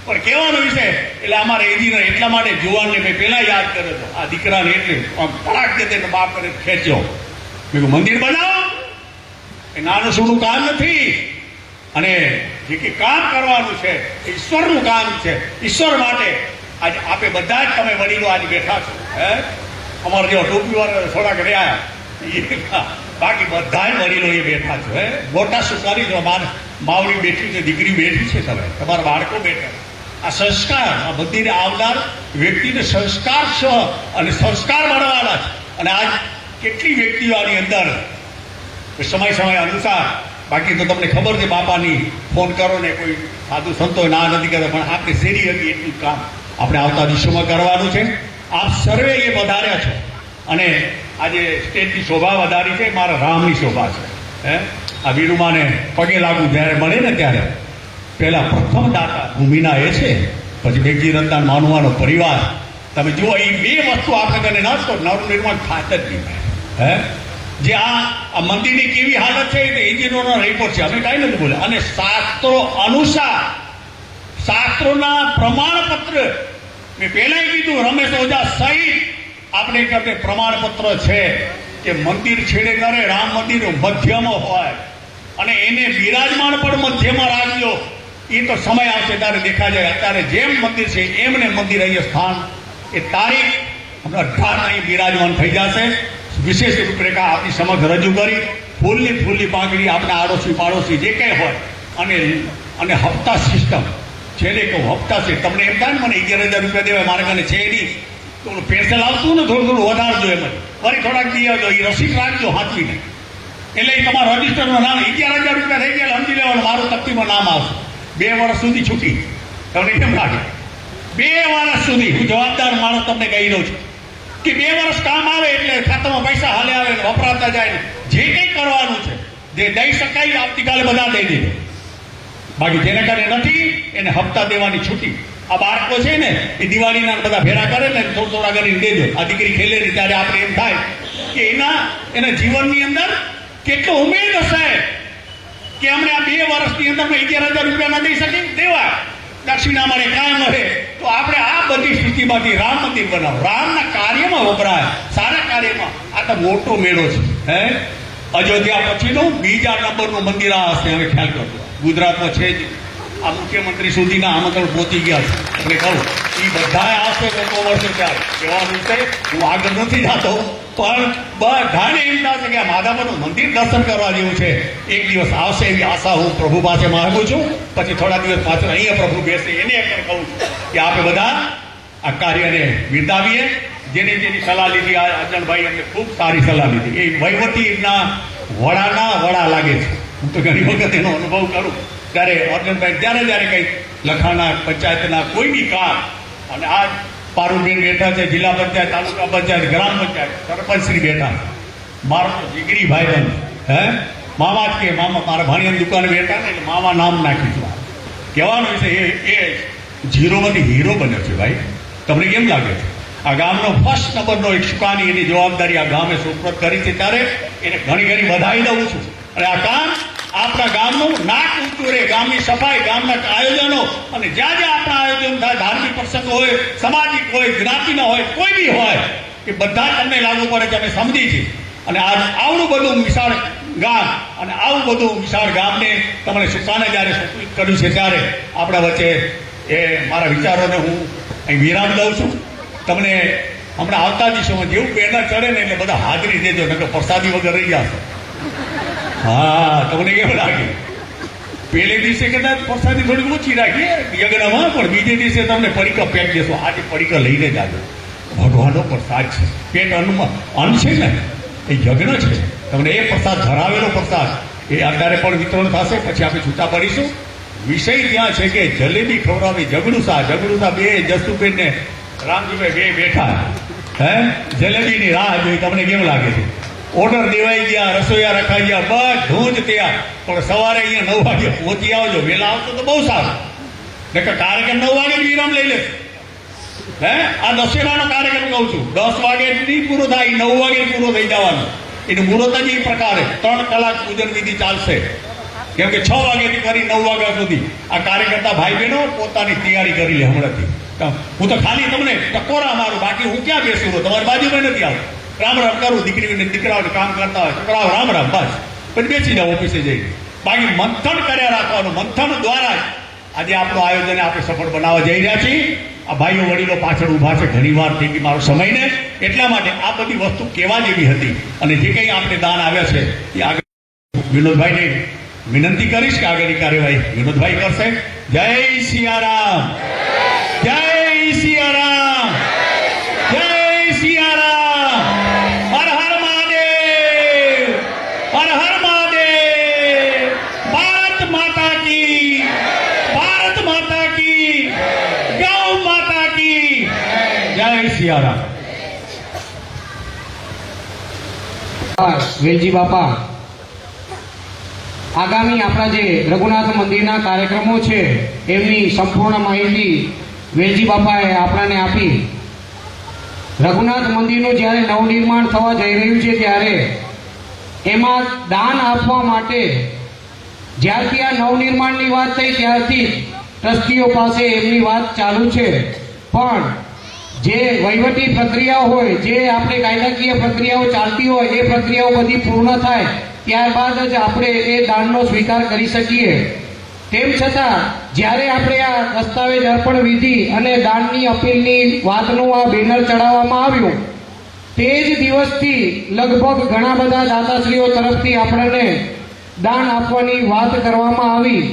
પણ કહેવાનો વિષય એટલે અમારે એન્જિનિયર એટલા માટે જુવાનને મેં પહેલા યાદ કર્યો હતો. આ દીકરાને એટલે તડાક દેતે બાપ કરે ખેંચ્યો. મેં કહ્યું મંદિર બનાવો એ નાનું સૂનું કામ નથી, અને જે કે કામ કરવાનું છે ઈશ્વરનું કામ છે. ઈશ્વર માટે આજે આપે બધા જ તમે વડીલો આજે બેઠા છો. હે અમારા જેવા ટોપીવાળા થોડાક રહ્યા, બાકી બધા જ વડીલો એ બેઠા છો. હે મોટા સુકારી છો, માવડી બેઠી છે, દીકરી બેઠી છે, તમે તમારા બાળકો બેઠા. આ સંસ્કાર, આ મંદિરે આવનાર વ્યક્તિને સંસ્કાર છે અને સંસ્કાર મળવાના છે. અને આજ કેટલી વ્યક્તિઓ આની અંદર સમય અનુસાર, બાકી તો તમને ખબર છે બાપાની ફોન કરો ને કોઈ સાધુ સંતો ના નથી કરતા, પણ આપણે શેરી હતી એટલું કામ આપણે આવતા દિવસોમાં કરવાનું છે. આપ સર્વે એ વધાર્યા છો અને આજે સ્ટેજની શોભા વધારી છે. મારા રામની શોભા છે. હે આ વીરુમાને પગે લાગુ જ્યારે મળે ને ત્યારે પહેલા પ્રથમ દાતા ભૂમિના એ છે પછી બેગજી રત્ના માનવાનો પરિવાર, તમે જુઓ એ બે વસ્તુ આપણે કને ના તો નવનિર્માણ થાત જ નહીં. હે જે આ મંદિરની કેવી હાલત છે એ એન્જિનિયરનો રિપોર્ટ છે, અમે કાંઈ નથી બોલ્યા. અને શાસ્ત્રો અનુસાર શાસ્ત્રોના પ્રમાણપત્ર મેં પહેલાં કીધું, રમેશ ઓઝા સહિત આપણે ખાતે પ્રમાણપત્ર છે કે મંદિર છેડે કરે, રામ મંદિર મધ્યમાં હોય અને એને બિરાજમાન પણ મધ્યમાં રાખજો. એ તો સમય આવશે ત્યારે દેખા જાય. અત્યારે જેમ મંદિર છે એમને મંદિર અહીંયા સ્થાન એ તારીખ હમણાં 18 અહીં બિરાજમાન થઈ જશે. વિશેષ રૂપરેખા આપણી સમક્ષ રજૂ કરી, ફૂલની પાંખડી આપણા આડોશી પાડોશી જે કંઈ હોય અને હપ્તા સિસ્ટમ છેલ્લે કહું હપ્તા છે. તમને એમ થાય ને મને 11,000 રૂપિયા દેવાય, મારે કને છે નહીં, તો પેન્શન આવતું ને થોડું વધારજો એમ ફરી થોડાક દી આવજો, એ રસીદ રાખજો હાથવીને. એટલે એ તમારા રજીસ્ટરમાં નામ 11,000 રૂપિયા થઈ ગયા સમજી લેવાનું, મારું તકતીમાં નામ આવશે. 2 વર્ષ સુધી છૂટી. તમને કેમ લાગે? 2 વર્ષ સુધી હું જવાબદાર માણસ તમને કહી દઉં છું કે 2 વર્ષ કામ આવે એટલે ખાતામાં પૈસા હાલે આવે ને વપરાતા જાય ને જે કંઈ કરવાનું છે જે દઈ શકાય આવતીકાલે બધા દઈ દેજો. બાકી જેને કારણે નથી એને હપ્તા દેવાની છૂટી. આ બાળકો છે ને એ દિવાળીના બધા ભેરા કરે ને થોડા કરીને દેજો. આ દીકરી ખેલે ને ત્યારે આપણે એમ થાય કે એના જીવનની અંદર કેટલો ઉમેદ હશે કે અમને આ 2 વર્ષની અંદર 11,000 રૂપિયા ના દઈ શકીએ, દેવા દક્ષિણા મળે કાંઈ મળે તો આપણે આ બધી સ્થિતિમાંથી રામ મંદિર બનાવો, રામના કાર્યમાં વપરાય, સારા કાર્યમાં. આ તો મોટો મેળો છે. હે અયોધ્યા પછીનું બીજા નંબરનું મંદિર આ હશે. હવે ખ્યાલ કરજો, ગુજરાતમાં છે જ. આ મુખ્યમંત્રી સુધીના આમંત્રણ પહોંચી ગયા છે. એટલે કહું એ બધા આવશે તો વર્ષે ત્યારે કહેવાનું છે. હું આગળ નથી જતો પણ બધાને એમ થશે કે આ માધાપરનું મંદિર દર્શન કરવા જેવું છે. એક દિવસ આવશે એવી આશા હું પ્રભુ પાસે માંગુ છું. પછી થોડા દિવસ પાછળ અહીંયા પ્રભુ બેસે એને પણ કહું છું કે આપણે બધા આ કાર્યને બિરદાવીએ. જેની સલાહ લીધી આ અર્જણભાઈ અમને ખૂબ સારી સલાહ લીધી. એ વહીવટીના વડા લાગે છે. હું તો ઘણી વખત એનો અનુભવ કરું ત્યારે અર્જણભાઈ જ્યારે કંઈ લખાણા પંચાયતના કોઈ બી કામ, અને આ પારુબેન બેઠા છે, જિલ્લા પંચાયત, તાલુકા પંચાયત, ગ્રામ પંચાયત, સરપંચશ્રી બેઠા, મારો જીગરી ભાઈ મામા જ કે મામા મારા ભાણિયાની દુકાને બેઠા ને એટલે મામા નામ નાખ્યું. કહેવાનું છે એ ઝીરોમાંથી હીરો બન્યો છે. ભાઈ તમને કેમ લાગે છે? આ ગામનો ફર્સ્ટ નંબરનો એક સુકાની એની જવાબદારી આ ગામે સુપ્રત કરી છે ત્યારે એને ઘણી વધાવી દઉં છું. અને આ કામ આપણા ગામનું નાક ઊંચું રહે, ગામની સફાઈ, ગામના આયોજનો અને જ્યાં આપણા આયોજન થાય, ધાર્મિક પ્રસંગો હોય, સામાજિક હોય, જ્ઞાતિના હોય, કોઈ બી હોય, એ બધા તમને લાગુ પડે છે. અમે સમજી છીએ. અને આવડું બધું વિશાળ ગામ અને આવું બધું વિશાળ ગામને તમને સુકાને જ્યારે સુપ્રીત કર્યું છે ત્યારે આપણા વચ્ચે એ મારા વિચારોને હું અહીં વિરામ દઉં છું. તમને હમણાં આવતા દિવસોમાં જેવું બેનર ચડે ને એટલે બધા હાજરી દેજો, નકર પ્રસાદી વગર રહી જશે. હા, તમને કેવું લાગે? પહેલે દિવસે કદાચ પ્રસાદી થોડી ઓછી રાખીએ યજ્ઞમાં, પણ બીજે દિવસે તમને પડીકા પેક દેશો. આજે પડીકા લઈને જ આવજો. ભગવાનનો પ્રસાદ છે, પેટ અન્ન છે ને એ યજ્ઞ છે. તમને એ પ્રસાદ ધરાવેલો પ્રસાદ એ અત્યારે પણ વિતરણ થશે. પછી આપણે છૂટા પડીશું. વિષય ત્યાં છે કે જલેબી ખવડાવી જગડુસા બે જસુબેન ને રામજીભાઈ બે બેઠા જલેબીની રાહ જોઈ. તમને કેમ લાગે છે? ઓર્ડર દેવાઈ ગયા, રસોઈયા રખાઈ ગયા, બધું જ તૈયાર. પણ સવારે અહીંયા 9 વાગે પહોંચી આવજો. વહેલા આવતો તો બહુ સારું. નકર કાર્યક્રમ 9 વાગે વિરામ લઈ લેશે. આ દશેરાનો કાર્યક્રમ કહું છું 10 વાગે નહીં પૂરો થાય, 9 વાગે પૂરો થઈ જવાનો. એનું મુહૂર્ત જ એ પ્રકારે 3 કલાક પૂજન વિધિ ચાલશે. કેમ કે 6 વાગ્યાથી કરી 9 વાગ્યા સુધી આ કાર્યકર્તા ભાઈ બહેનો પોતાની તૈયારી કરી લે હમણાંથી. હું તો ખાલી તમને ટકોરા મારું, બાકી હું ક્યાં બેસું? તમારી બાજુમાં નથી આવતું. રામ કરું, દીકરાઓને કામ કરતા હોય છોકરાઓ રામ બસ પછી બેસી જાઓ ઓફિસે જઈ. બાકી મંથન કર્યા રાખવાનું. મંથન દ્વારા જ આજે આપણું આયોજન આપણે સફળ બનાવવા જઈ રહ્યા છીએ. આ ભાઈઓ વડીલો પાછળ ઊભા છે, ઘણી વાર થઈ ગઈ મારો સમયને. એટલા માટે આ બધી વસ્તુ કેવા જેવી હતી અને જે કંઈ આપણે દાન આવ્યા છે એ આગળ વિનોદભાઈને વિનંતી કરીશ કે આગળની કાર્યવાહી વિનોદભાઈ કરશે. જય સિયારામ, જય સિયારામ, જય સિયારામ. હર હર મહાદેવ, હર હર મહાદેવ. ભારત માતા કી, ભારત માતા કી, ગૌ માતા કી જય સિયારામ. વેલજી બાપા આગામી આપણા જે રઘુનાથ મંદિરના કાર્યક્રમો છે એમની સંપૂર્ણ માહિતી વેલજી બાપાએ આપણને આપી. રઘુનાથ મંદિરનું જ્યારે નવનિર્માણ થવા જઈ રહ્યું છે ત્યારે એમાં દાન આપવા માટે જ્યારથી આ નવનિર્માણની વાત થઈ ત્યારથી ટ્રસ્ટીઓ પાસે એમની વાત ચાલુ છે. પણ જે વહીવટી પ્રક્રિયાઓ હોય, જે આપણે કાયદાકીય પ્રક્રિયાઓ ચાલતી હોય, એ પ્રક્રિયાઓ બધી પૂર્ણ થાય ત્યારબાદ જ આપણે એ દાનનો સ્વીકાર કરી શકીએ. તેમ છતાં જ્યારે આપણે આ દસ્તાવેજ અર્પણ વિધિ અને દાનની અપીલની વાતનું આ બેનર ચડાવવામાં આવ્યું, તે જ દિવસથી લગભગ ઘણા બધા દાતાશ્રીઓ તરફથી આપણને દાન આપવાની વાત કરવામાં આવી.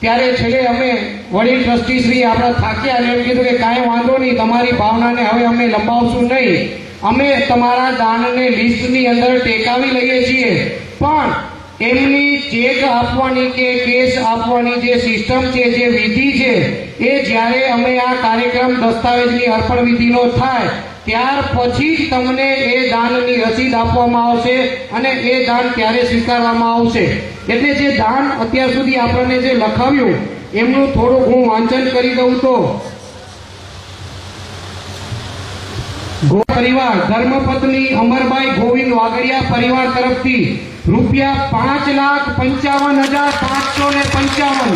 ત્યારે છેલ્લે અમે વડીલ ટ્રસ્ટીશ્રી આપણા થાક્યા અને એમ કીધું કે કાંઈ વાંધો નહીં, તમારી ભાવનાને હવે અમે લંબાવશું નહીં, અમે તમારા દાનને લિસ્ટની અંદર ટેકાવી લઈએ છીએ. પણ એમની ચેક આપવાની કે કેસ આપવાની જે સિસ્ટમ છે, જે વિધિ છે, એ જ્યારે અમે આ કાર્યક્રમ દસ્તાવેજની અર્પણ વિધિનો થાય ત્યાર પછી જ તમને એ દાનની રસીદ આપવામાં આવશે અને એ દાન ત્યારે સ્વીકારવામાં આવશે. એટલે જે દાન અત્યાર સુધી આપણને જે લખાવ્યું એમનું થોડુંક હું વાંચન કરી દઉં તો પરિવાર ધર્મપત્ની અમરબાઈ ગોવિંદ વાગડિયા પરિવાર તરફથી ₹5,55,555.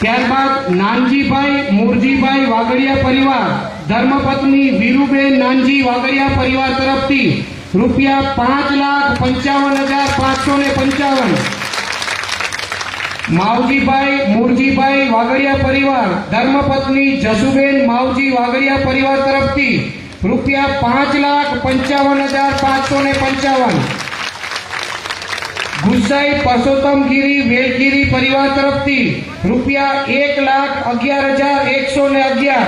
ત્યારબાદ નાનજીભાઈ મોરજીભાઈ વાગડિયા પરિવાર ધર્મપત્ની વીરુબેન નાનજી વાગડિયા પરિવાર તરફથી ₹5,55,555. માવજીભાઈ મોરજીભાઈ વાગડિયા પરિવાર ધર્મપત્ની જસુબેન માવજી વાગડિયા પરિવાર તરફથી ₹5,55,555. ગુસાઈ પરસોત્તમગીરી વેલગીરી પરિવાર તરફથી ₹1,11,111.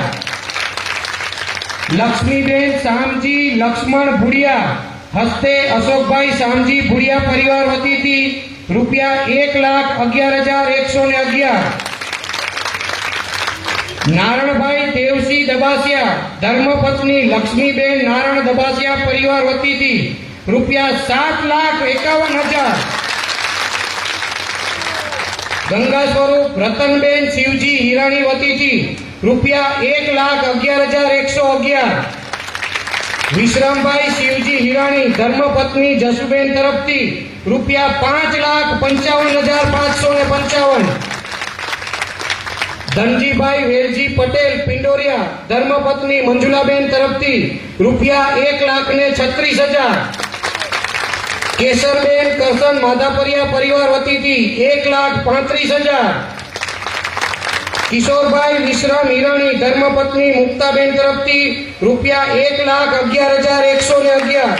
લક્ષ્મીબેન શામજી લક્ષ્મણ ભુડિયા હસ્તે અશોકભાઈ શામજી ભુડિયા પરિવાર વતીથી ₹1,11,111. નારણભાઈ દેવસિંહ દબાસિયા ધર્મપત્ની લક્ષ્મીબેન નારણ દબાસિયા પરિવાર વતીથી ₹7,51,000. ગંગા સ્વરૂપ રતનબેન શિવજી હિરાણી વતીથી ₹1,11,111. વિશ્રામભાઈ શિવજી હિરાણી ધર્મપત્ની જસુબેન તરફથી ₹5,55,555. ધનજીભાઈ વેલજી પટેલ પિંડોરિયા ધર્મપત્ની મંજુલાબેન તરફથી ₹1,36,000. કેશરબેન કરશન માધાપરિયા પરિવાર વતીથી ₹1,35,000. કિશોરભાઈ વિશ્રામ હિરાણી ધર્મપત્ની મુક્તાબેન તરફથી ₹1,11,111.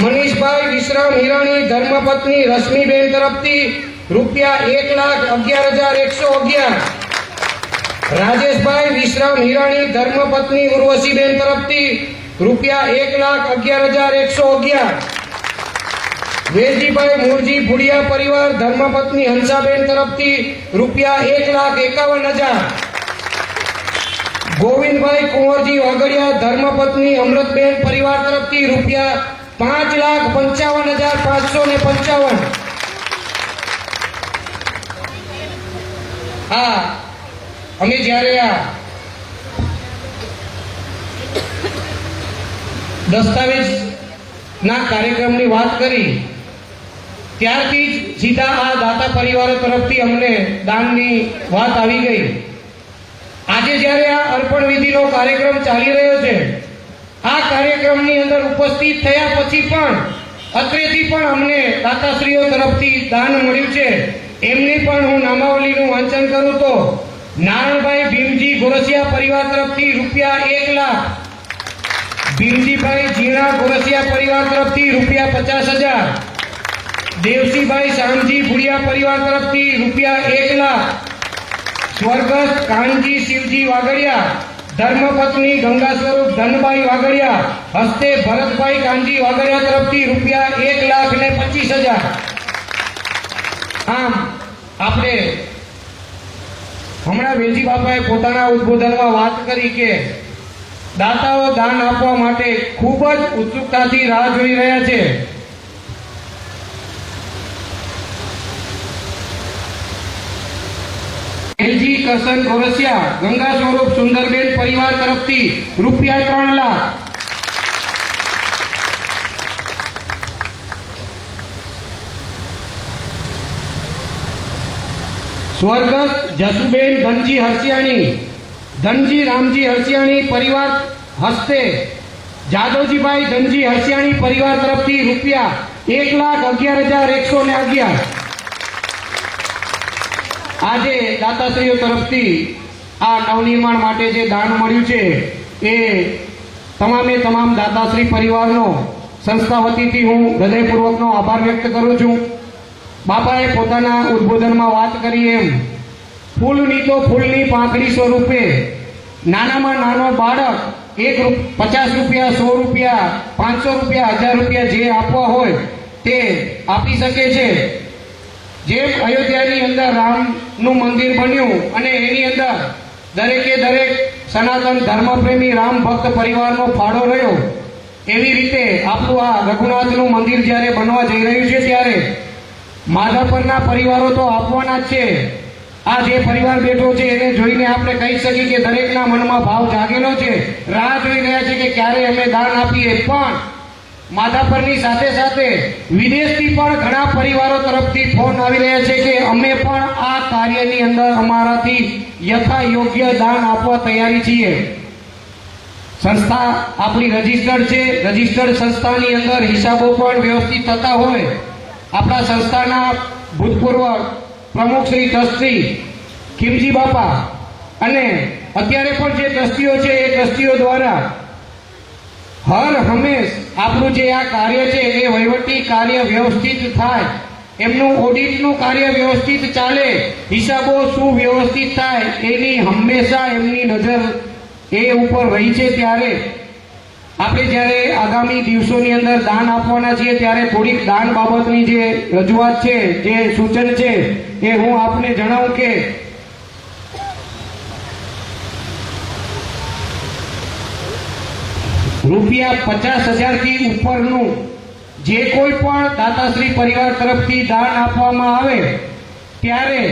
મનીષભાઈ વિશ્રામ હિરાણી ધર્મપત્ની રશ્મિબેન તરફથી ₹1,11,111. રાજેશભાઈ વિશ્રામ હિરાણી ધર્મપત્ની ઉર્વશીબેન તરફથી ₹1,11,111. વેલજીભાઈ મોરજી ભુડિયા પરિવાર ધર્મપત્ની હંસાબેન તરફથી ₹1,51,000. ગોવિંદભાઈ કુંવરજી વાગડિયા ધર્મપત્ની અમૃતબેન પરિવાર તરફથી ₹5,55,555. હા, અમે જ્યારે આ દસ્તાવેજના કાર્યક્રમની વાત કરી ત્યારથી જ સીધા આ દાતા પરિવારો તરફથી અમને દાનની વાત આવી ગઈ. આજે જ્યારે આ અર્પણ વિધિનો કાર્યક્રમ ચાલી રહ્યો છે, આ કાર્યક્રમની અંદર ઉપસ્થિત થયા પછી પણ અત્રેથી પણ અમને દાતાશ્રીઓ તરફથી દાન મળ્યું છે. એમની પણ હું નામાવલીનું વાંચન કરું તો નારણભાઈ ભીમજી ગોરસિયા પરિવાર તરફથી ₹1,00,000. ભીમજીભાઈ જીણા ગોરસિયા પરિવાર તરફથી ₹50,000. દેવસીભાઈ શામજી ભુડિયા પરિવાર તરફથી ₹1,00,000. સ્વર્ગસ્થ કાનજી શિવજી વાગડિયા ધર્મપત્ની ગંગા સ્વરૂપ ધનભાઈ વાગડિયા હસ્તે ભરતભાઈ કાનજી વાગડિયા તરફથી ₹1,25,000. આમ આપણે હમણાં વેલજી બાપાએ પોતાના ઉદ્બોધનમાં વાત કરી કે દાતાઓ દાન આપવા માટે ખૂબ જ ઉત્સુકતાથી રાહ જોઈ રહ્યા છે. એલજી કરશન ગોરસિયા ગંગા સ્વરૂપ સુંદરબેન પરિવાર તરફથી રૂપિયા 3 લાખ. સ્વર્ગસ્થ જસુબેન ધનજી હરસિયાણી ધનજી રામજી હરસિયાણી પરિવાર હસ્તે જાદવજીભાઈ ધનજી હરસિયાણી પરિવાર તરફથી રૂપિયા 1,11,111. આજે દાતાશ્રીઓ તરફથી આ નવનિર્માણ માટે જે દાન મળ્યું છે એ તમામે તમામ દાતાશ્રી પરિવારનો સંસ્થા વતીથી હું હૃદયપૂર્વકનો આભાર વ્યક્ત કરું છું. બાપાએ પોતાના ઉદ્બોધનમાં વાત કરી એમ ફૂલની તો ફૂલની પાંખડી સ્વરૂપે નાનામાં નાનો બાળક 50 રૂપિયા, 100 રૂપિયા, 500 રૂપિયા, 1000 રૂપિયા જે આપવા હોય તે આપી શકે છે. જેમ અયોધ્યાની અંદર રામનું મંદિર બન્યું અને એની અંદર દરેકે દરેક સનાતન ધર્મપ્રેમી રામ ભક્ત પરિવારનો ફાળો રહ્યો, એવી રીતે આપણું આ રઘુનાથનું મંદિર જ્યારે બનવા જઈ રહ્યું છે ત્યારે માધાપરના પરિવારો તો આપવાના જ છે. આ જે પરિવાર બેઠો છે એને જોઈને આપણે કહી શકીએ કે દરેકના મનમાં ભાવ જાગેલો છે, રાહ જોઈ રહ્યા છે કે ક્યારે અમે દાન આપીએ. પણ માધાપરની સાથે સાથે વિદેશથી પણ ઘણા પરિવારો તરફથી ફોન આવી રહ્યા છે કે અમે પણ આ કાર્યની અંદર અમારાથી યથા યોગ્ય દાન આપવા તૈયારી છીએ. સંસ્થા આપણી રજીસ્ટર્ડ છે. રજીસ્ટર્ડ સંસ્થાની અંદર હિસાબો પણ વ્યવસ્થિત થતા હોય. આપણા સંસ્થાના ભૂતપૂર્વ પ્રમુખ શ્રી ટ્રસ્ટી ખીમજી બાપા અને અત્યારે પણ જે ટ્રસ્ટીઓ છે એ ટ્રસ્ટીઓ દ્વારા હર હંમેશ આપણું જે આ કાર્ય છે એ વહીવટી કાર્ય વ્યવસ્થિત થાય, એમનું ઓડિટનું કાર્ય વ્યવસ્થિત ચાલે, હિસાબો સુવ્યવસ્થિત થાય એની હંમેશા એમની નજર એ ઉપર રહી છે. ત્યારે આપણે જ્યારે આગામી દિવસોની અંદર દાન આપવાના છીએ ત્યારે થોડીક દાન બાબતની જે રજૂઆત છે, જે સૂચન છે એ હું આપને જણાવું કે રૂપિયા 50,000 થી ઉપરનું જે કોઈ પણ દાતાશ્રી પરિવાર તરફથી દાન આપવામાં આવે ત્યારે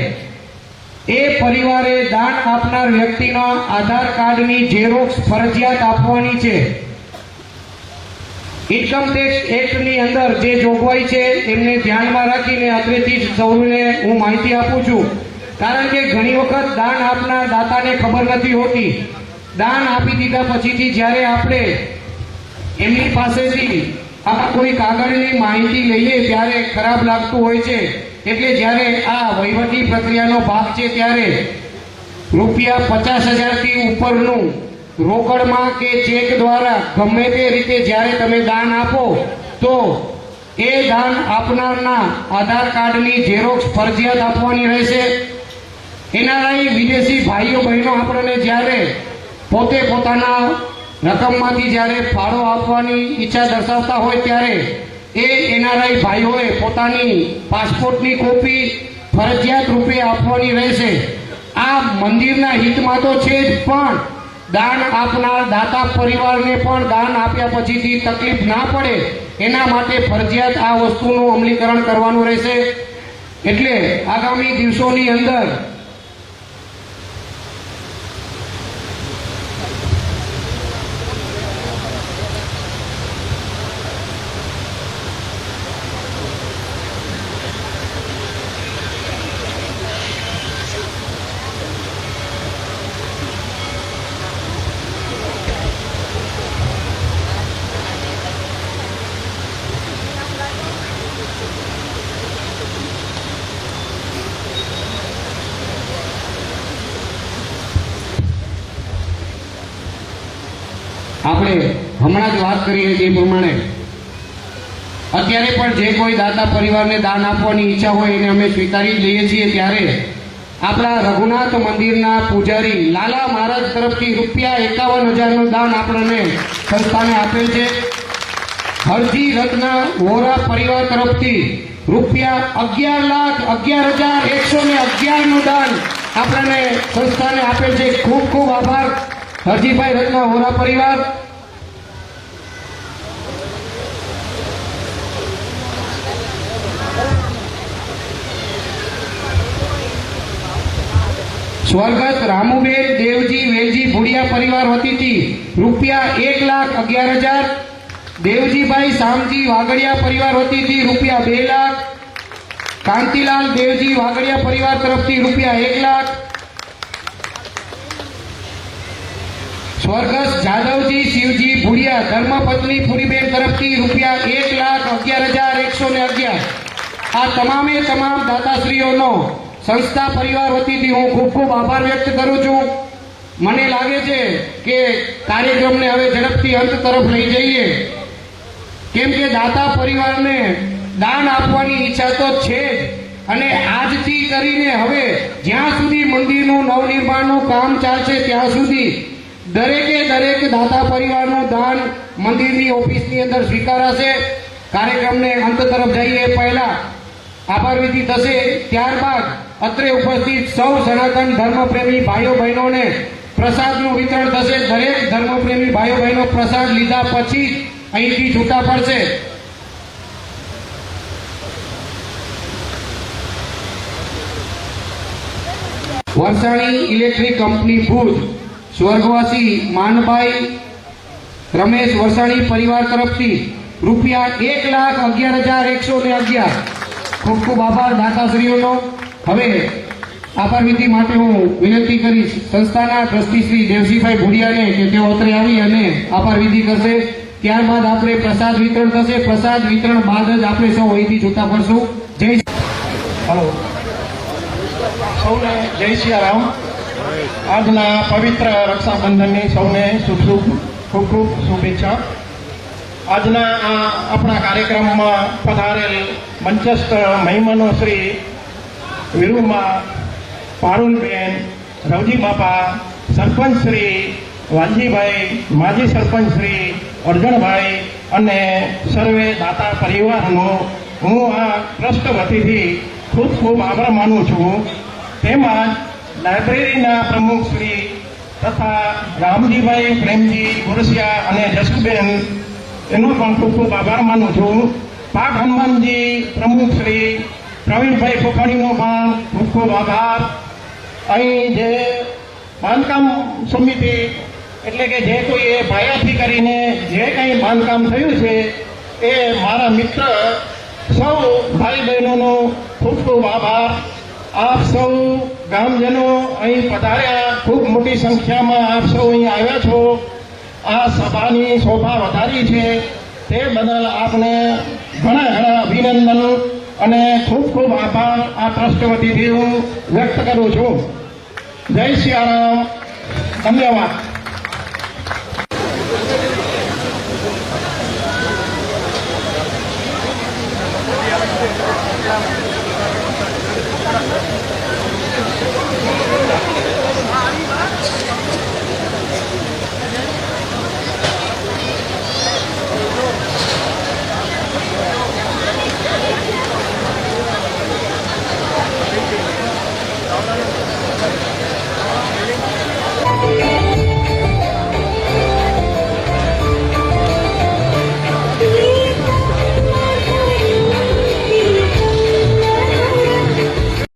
એ પરિવારે દાન આપનાર વ્યક્તિના આધાર કાર્ડની ઝેરોક્સ ફરજિયાત આપવાની છે. ઇન્કમ ટેક્સ એક્ટની અંદર જે જોગવાઈ છે એમને ધ્યાનમાં રાખીને અત્રેથી જ સૌને હું માહિતી આપું છું. કારણ કે ઘણી વખત દાન આપનાર દાતાને ખબર નથી હોતી. દાન આપી દીધા પછીથી જ્યારે આપણે એમની પાસેથી આ કોઈ કાગળની માહિતી લઈએ ત્યારે ખરાબ લાગતું હોય છે. એટલે જ્યારે આ વહીવટી પ્રક્રિયાનો ભાગ છે ત્યારે રૂપિયા 50,000 થી ઉપરનું રોકડમાં કે ચેક દ્વારા ગમે તે રીતે જ્યારે તમે દાન આપો તો એ દાન આપનારના આધાર કાર્ડની ઝેરોક્સ ફરજિયાત આપવાની રહેશે. એનઆરઆઈ વિદેશી ભાઈઓ બહેનો આપણને જ્યારે પોતે પોતાના રકમમાંથી જ્યારે ફાળો આપવાની ઈચ્છા દર્શાવતા હોય ત્યારે એ એનઆરઆઈ ભાઈઓએ પોતાની પાસપોર્ટની કોપી ફરજિયાત રૂપે આપવાની રહેશે. આ મંદિરના હિતમાં તો છે જ, પણ દાન આપનાર દાતા પરિવારને પણ દાન આપ્યા પછીથી તકલીફ ના પડે એના માટે ફરજિયાત આ વસ્તુનું અમલીકરણ કરવાનું રહેશે. એટલે આગામી દિવસોની અંદર આપણે હમણાં જ વાત કરી હતી એ પ્રમાણે અત્યારે પણ જે કોઈ દાતા પરિવારને દાન આપવાની ઈચ્છા હોય એને અમે સ્વીકારી લઈએ છીએ. ત્યારે આપણા રઘુનાથ મંદિરના પૂજારી લાલા મહારાજ તરફથી રૂપિયા 51,000નું દાન આપણને સંસ્થાને આપેલ છે. હરજી રત્ન વોરા પરિવાર તરફથી રૂપિયા 11,11,111નું દાન આપણને સંસ્થાને આપેલ છે. ખૂબ ખૂબ આભાર હરજીભાઈ રત્ન વોરા પરિવાર. સ્વર્ગસ્થ રામુબેન દેવજી વેલજી ભુડિયા પરિવાર વતીથી રૂપિયા 1,11,000, દેવજીભાઈ શામજી વાગડિયા પરિવાર વતીથી રૂપિયા 2 લાખ, કાંતિલાલ દેવજી વાગડિયા પરિવાર તરફથી રૂપિયા 1 લાખ, સ્વર્ગસ્થ જાદવજી શિવજી ભુડિયા ધર્મપત્ની પુરીબેન તરફથી રૂપિયા 1,11,111. આ તમામે તમામ દાતાશ્રીઓનો સંસ્થા પરિવાર વતીથી હું ખૂબ ખૂબ આભાર વ્યક્ત કરું છું. મને લાગે છે કે કાર્યક્રમને હવે ઝડપથી અંત તરફ લઈ જઈએ, કેમ કે દાતા પરિવારને દાન આપવાની ઈચ્છા તો છે જ, અને આજથી કરીને હવે જ્યાં સુધી મંદિરનું નવનિર્માણનું કામ ચાલશે ત્યાં સુધી દરેકે દરેક દાતા પરિવારનું દાન મંદિરની ઓફિસની અંદર સ્વીકારાશે. કાર્યક્રમને અંત તરફ જઈએ પહેલા આભાર વિધિ થશે, ત્યારબાદ અત્રે ઉપસ્થિત સૌ સનાતન ધર્મપ્રેમી ભાઈઓ બહેનોને પ્રસાદનું વિતરણ થશે. દરેક ધર્મપ્રેમી ભાઈઓ બહેનો પ્રસાદ લીધા પછી અહીંથી છૂટા પડશે. વરસાણી ઇલેક્ટ્રિક કંપની ભુજ સ્વર્ગવાસી માનભાઈ રમેશ વરસાણી પરિવાર તરફથી રૂપિયા 1,11,111. ખૂબ ખૂબ આભાર દાતાશ્રીઓનો. હવે આભાર વિધિ માટે હું વિનંતી કરીશ સંસ્થાના ટ્રસ્ટી શ્રી દેવજીભાઈ ભુડિયાને કે તેઓ અત્રે આવી અને આભાર વિધિ કરશે. ત્યારબાદ આપણે પ્રસાદ વિતરણ થશે. પ્રસાદ વિતરણ બાદ જ આપણે સૌ અહીંથી છૂટા પડશું. જય હલો, સૌને જય સિયારામ. આજના પવિત્ર રક્ષાબંધનની સૌને ખૂબ ખૂબ શુભેચ્છા. આજના આ આપણા કાર્યક્રમમાં પધારેલ મંચસ્થ મહેમાનો શ્રી વિરુમા, પારુલબેન, રવજી બાપા, સરપંચ શ્રી વાલજીભાઈ, માજી સરપંચ શ્રી અર્જણભાઈ અને સર્વે દાતા પરિવારનો હું આ ટ્રસ્ટ વતીથી ખૂબ ખૂબ આભાર માનું છું. તેમજ લાઇબ્રેરીના પ્રમુખ શ્રી તથા રામજીભાઈ, પ્રેમજી, ગુરસિયા અને જસુબેન એનો પણ ખૂબ ખૂબ આભાર માનું છું. પાક હનુમાનજી પ્રમુખ શ્રી પ્રવીણભાઈ પોખાણીનો પણ ખૂબ ખૂબ આભાર. અહીં જે બાંધકામ સમિતિ એટલે કે જે કોઈ એ પાયાથી કરીને જે કંઈ બાંધકામ થયું છે એ મારા મિત્ર સૌ ભાઈ બહેનોનો ખૂબ ખૂબ આભાર. આપ સૌ ગામજનો અહીં પધાર્યા, ખૂબ મોટી સંખ્યામાં આપ સૌ અહીં આવ્યા છો. આ સભાની શોભા વધારી છે તે બદલ આપને ઘણા ઘણા અભિનંદન અને ખૂબ ખૂબ આભાર આ ટ્રસ્ટ વતીથી હું વ્યક્ત કરું છું. જય સિયારામ. ધન્યવાદ.